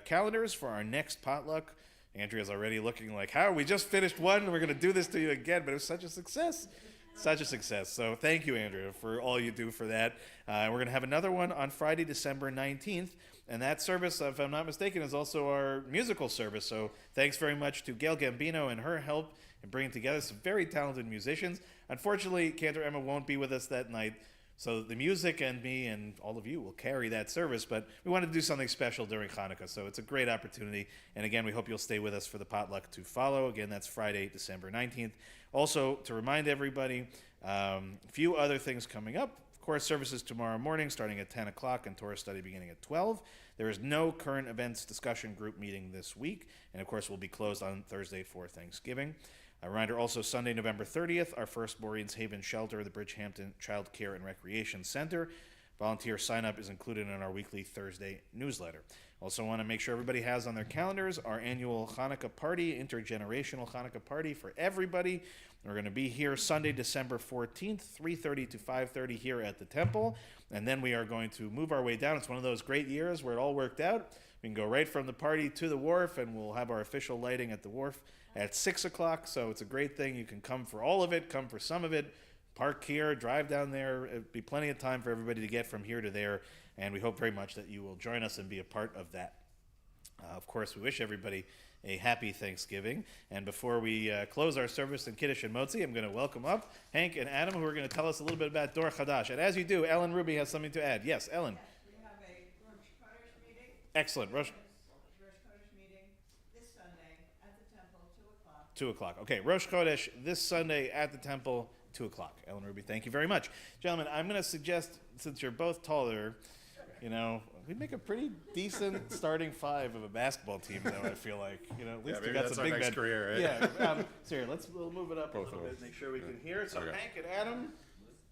calendars for our next potluck. Andrea's already looking like, how? We just finished one and we're going to do this to you again, but it was such a success. Such a success. So thank you, Andrea, for all you do for that. We're going to have another one on Friday, December 19th. And that service, if I'm not mistaken, is also our musical service. So thanks very much to Gail Gambino and her help in bringing together some very talented musicians. Unfortunately, Cantor Emma won't be with us that night. So the music and me and all of you will carry that service. But we wanted to do something special during Hanukkah. So it's a great opportunity. And again, we hope you'll stay with us for the potluck to follow. Again, that's Friday, December 19th. Also, to remind everybody, a few other things coming up. Of course, services tomorrow morning starting at 10 o'clock and Torah study beginning at 12. There is no current events discussion group meeting this week. And of course, we'll be closed on Thursday for Thanksgiving. A reminder also, Sunday, November 30th, our first Maureen's Haven Shelter, the Bridgehampton Child Care and Recreation Center. Volunteer sign-up is included in our weekly Thursday newsletter. Also want to make sure everybody has on their calendars our annual Hanukkah party, intergenerational Hanukkah party for everybody. We're going to be here Sunday, December 14th, 3:30 to 5:30 here at the temple. And then we are going to move our way down. It's one of those great years where it all worked out. We can go right from the party to the wharf, and we'll have our official lighting at the wharf at 6 o'clock. So it's a great thing. You can come for all of it, come for some of it, park here, drive down there. It'll be plenty of time for everybody to get from here to there. And we hope very much that you will join us and be a part of that. Of course, we wish everybody a happy Thanksgiving. And before we close our service in Kiddush and Motzi, I'm going to welcome up Hank and Adam, who are going to tell us a little bit about Dor Chadash. And as you do, Ellen Ruby has something to add. Yes, Ellen. Yes, we have a Rosh Chodesh meeting. Excellent. Rosh Chodesh meeting this Sunday at the temple, 2 o'clock. 2 o'clock. Okay, Rosh Chodesh this Sunday at the temple, 2 o'clock. Ellen Ruby, thank you very much. Gentlemen, I'm going to suggest, since you're both taller, we'd make a pretty decent starting five of a basketball team, though, I feel like. At least we got that's some our big next men. career, right? Yeah. So here, we'll move it up Both a little of bit, us. make sure we can hear. So Okay. Hank and Adam,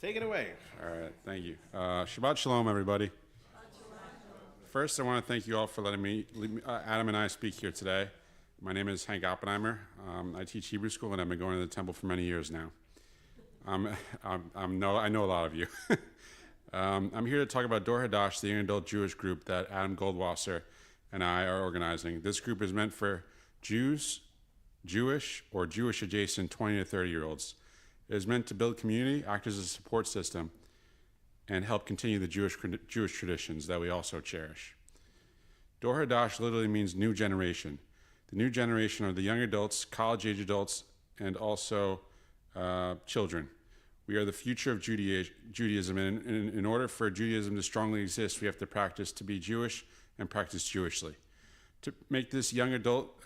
take it away. All right, thank you. Shabbat Shalom, everybody. First, I want to thank you all for letting me, Adam and I, speak here today. My name is Hank Oppenheimer. I teach Hebrew school, and I've been going to the temple for many years now. I know a lot of you. I'm here to talk about Dor Hadash, the young adult Jewish group that Adam Goldwasser and I are organizing. This group is meant for Jews, Jewish, or Jewish adjacent 20 to 30-year-olds. It is meant to build community, act as a support system, and help continue the Jewish traditions that we also cherish. Dor Hadash literally means new generation. The new generation are the young adults, college-age adults, and also children. We are the future of Judaism, and in order for Judaism to strongly exist, we have to practice to be Jewish and practice Jewishly. To make this young adult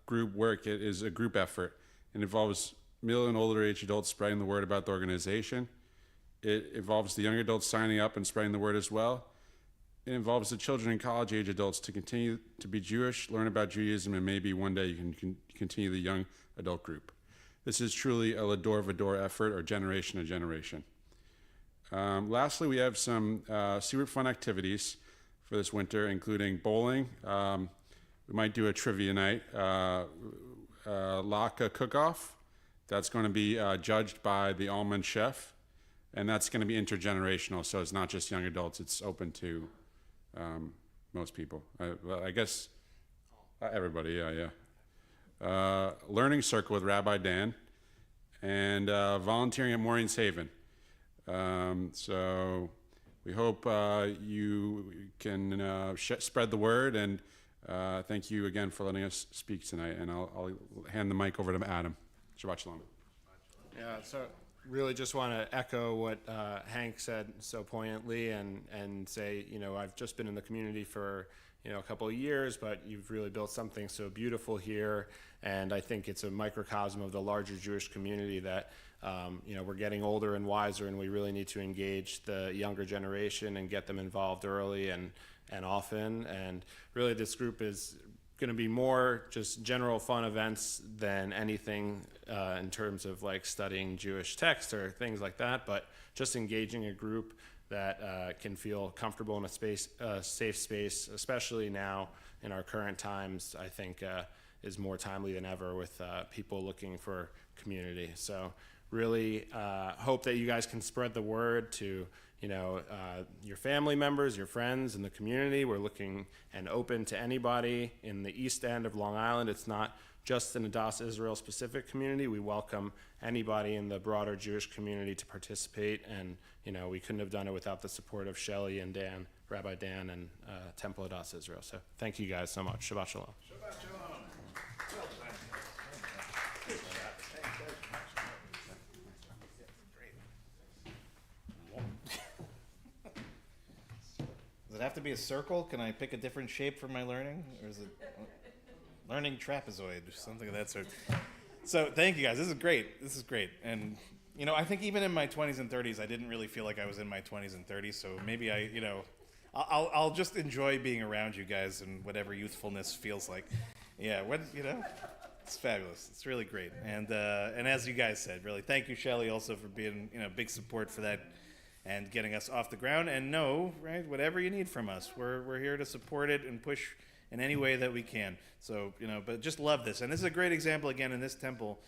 group work, it is a group effort. It involves middle and older age adults spreading the word about the organization. It involves the young adults signing up and spreading the word as well. It involves the children and college age adults to continue to be Jewish, learn about Judaism, and maybe one day you can continue the young adult group. This is truly a Lador Vador effort, or generation to generation. Lastly, we have some super fun activities for this winter, including bowling. We might do a trivia night, Laka cook-off. That's going to be judged by the almond chef, and that's going to be intergenerational, so it's not just young adults, it's open to most people. I guess everybody, yeah. Learning circle with Rabbi Dan, and volunteering at Maureen's Haven. So we hope you can spread the word, and thank you again for letting us speak tonight, and I'll hand the mic over to Adam. Shabbat Shalom. Yeah, so really just want to echo what Hank said so poignantly, and say, I've just been in the community for, a couple of years, but you've really built something so beautiful here, and I think it's a microcosm of the larger Jewish community that, we're getting older and wiser, and we really need to engage the younger generation and get them involved early and often, and really this group is going to be more just general fun events than anything in terms of like studying Jewish text or things like that, but just engaging a group that can feel comfortable in a safe space, especially now in our current times, I think is more timely than ever with people looking for community. So really hope that you guys can spread the word to your family members, your friends, and the community. We're looking and open to anybody in the East End of Long Island. It's not just an Adas Israel specific community. We welcome anybody in the broader Jewish community to participate, and we couldn't have done it without the support of Shelley and Dan, Rabbi Dan, and Temple Adas Israel. So thank you guys so much. Shabbat Shalom. Shabbat Shalom. Well done. Good job. Thanks very much. Does it have to be a circle? Can I pick a different shape for my learning? Or is it learning trapezoid or something of that sort? So thank you guys. This is great. And, I think even in my 20s and 30s, I didn't really feel like I was in my 20s and 30s. So maybe I'll just enjoy being around you guys and whatever youthfulness feels like. Yeah, it's fabulous. It's really great. And as you guys said, really, thank you, Shelley, also for being, big support for that and getting us off the ground. And right, whatever you need from us, we're here to support it and push in any way that we can. So, but just love this. And this is a great example, again, in this temple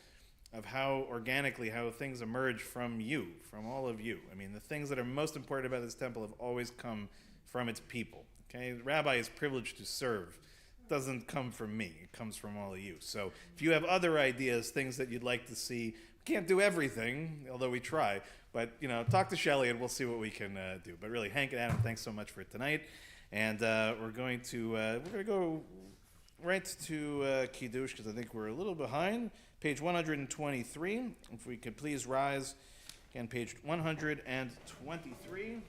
of how organically, how things emerge from you, from all of you. I mean, the things that are most important about this temple have always come from its people. Okay, the rabbi is privileged to serve. It doesn't come from me. It comes from all of you. So if you have other ideas, things that you'd like to see, we can't do everything, although we try. But, talk to Shelley and we'll see what we can do. But really, Hank and Adam, thanks so much for tonight. And we're going to go right to Kiddush, because I think we're a little behind. Page 123. If we could please rise. Again, page 123.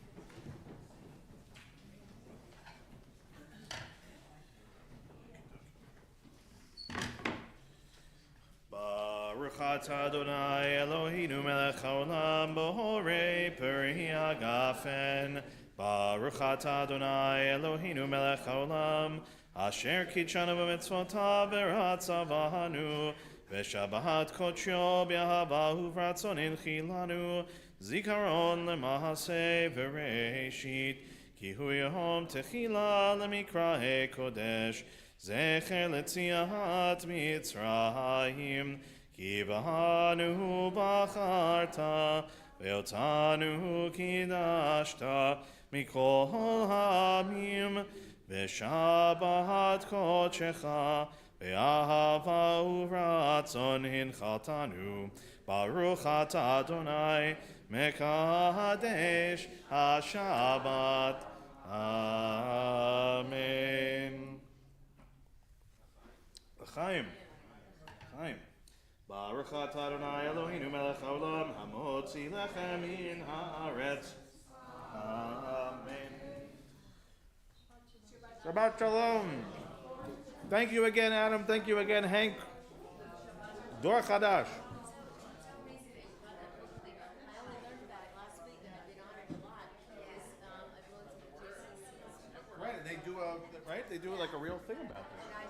Baruch atah Adonai Eloheinu melech haolam b'horei peri hagafen. Baruch atah Adonai Eloheinu melech haolam asher kitshanu b'mitzvotav v'ratzavanu v'shabbat kodsho b'ahava uvratzon inchilanu zikaron lemahaseh v'reishit ki hu yom techila lemikra'e kodesh zecher letziat mitzrayim ki b'hanu bacharta ve'otanu kidashta mikol ha'amim v'shabbat kodshecha Be'ahava uvratzon hinchatanu. Baruch atah Adonai, mekadesh ha-Shabbat. Amen. L'chaim. L'chaim. Baruch atah Adonai Eloheinu melech haolam, hamotzi lechem min haaretz. Amen. Shabbat shalom. Thank you again, Adam. Thank you again, Hank. Dor Chadash. I only learned about it last week, and I've been honored a lot because I've gone to the JCC. Right, they do like a real thing about this. And I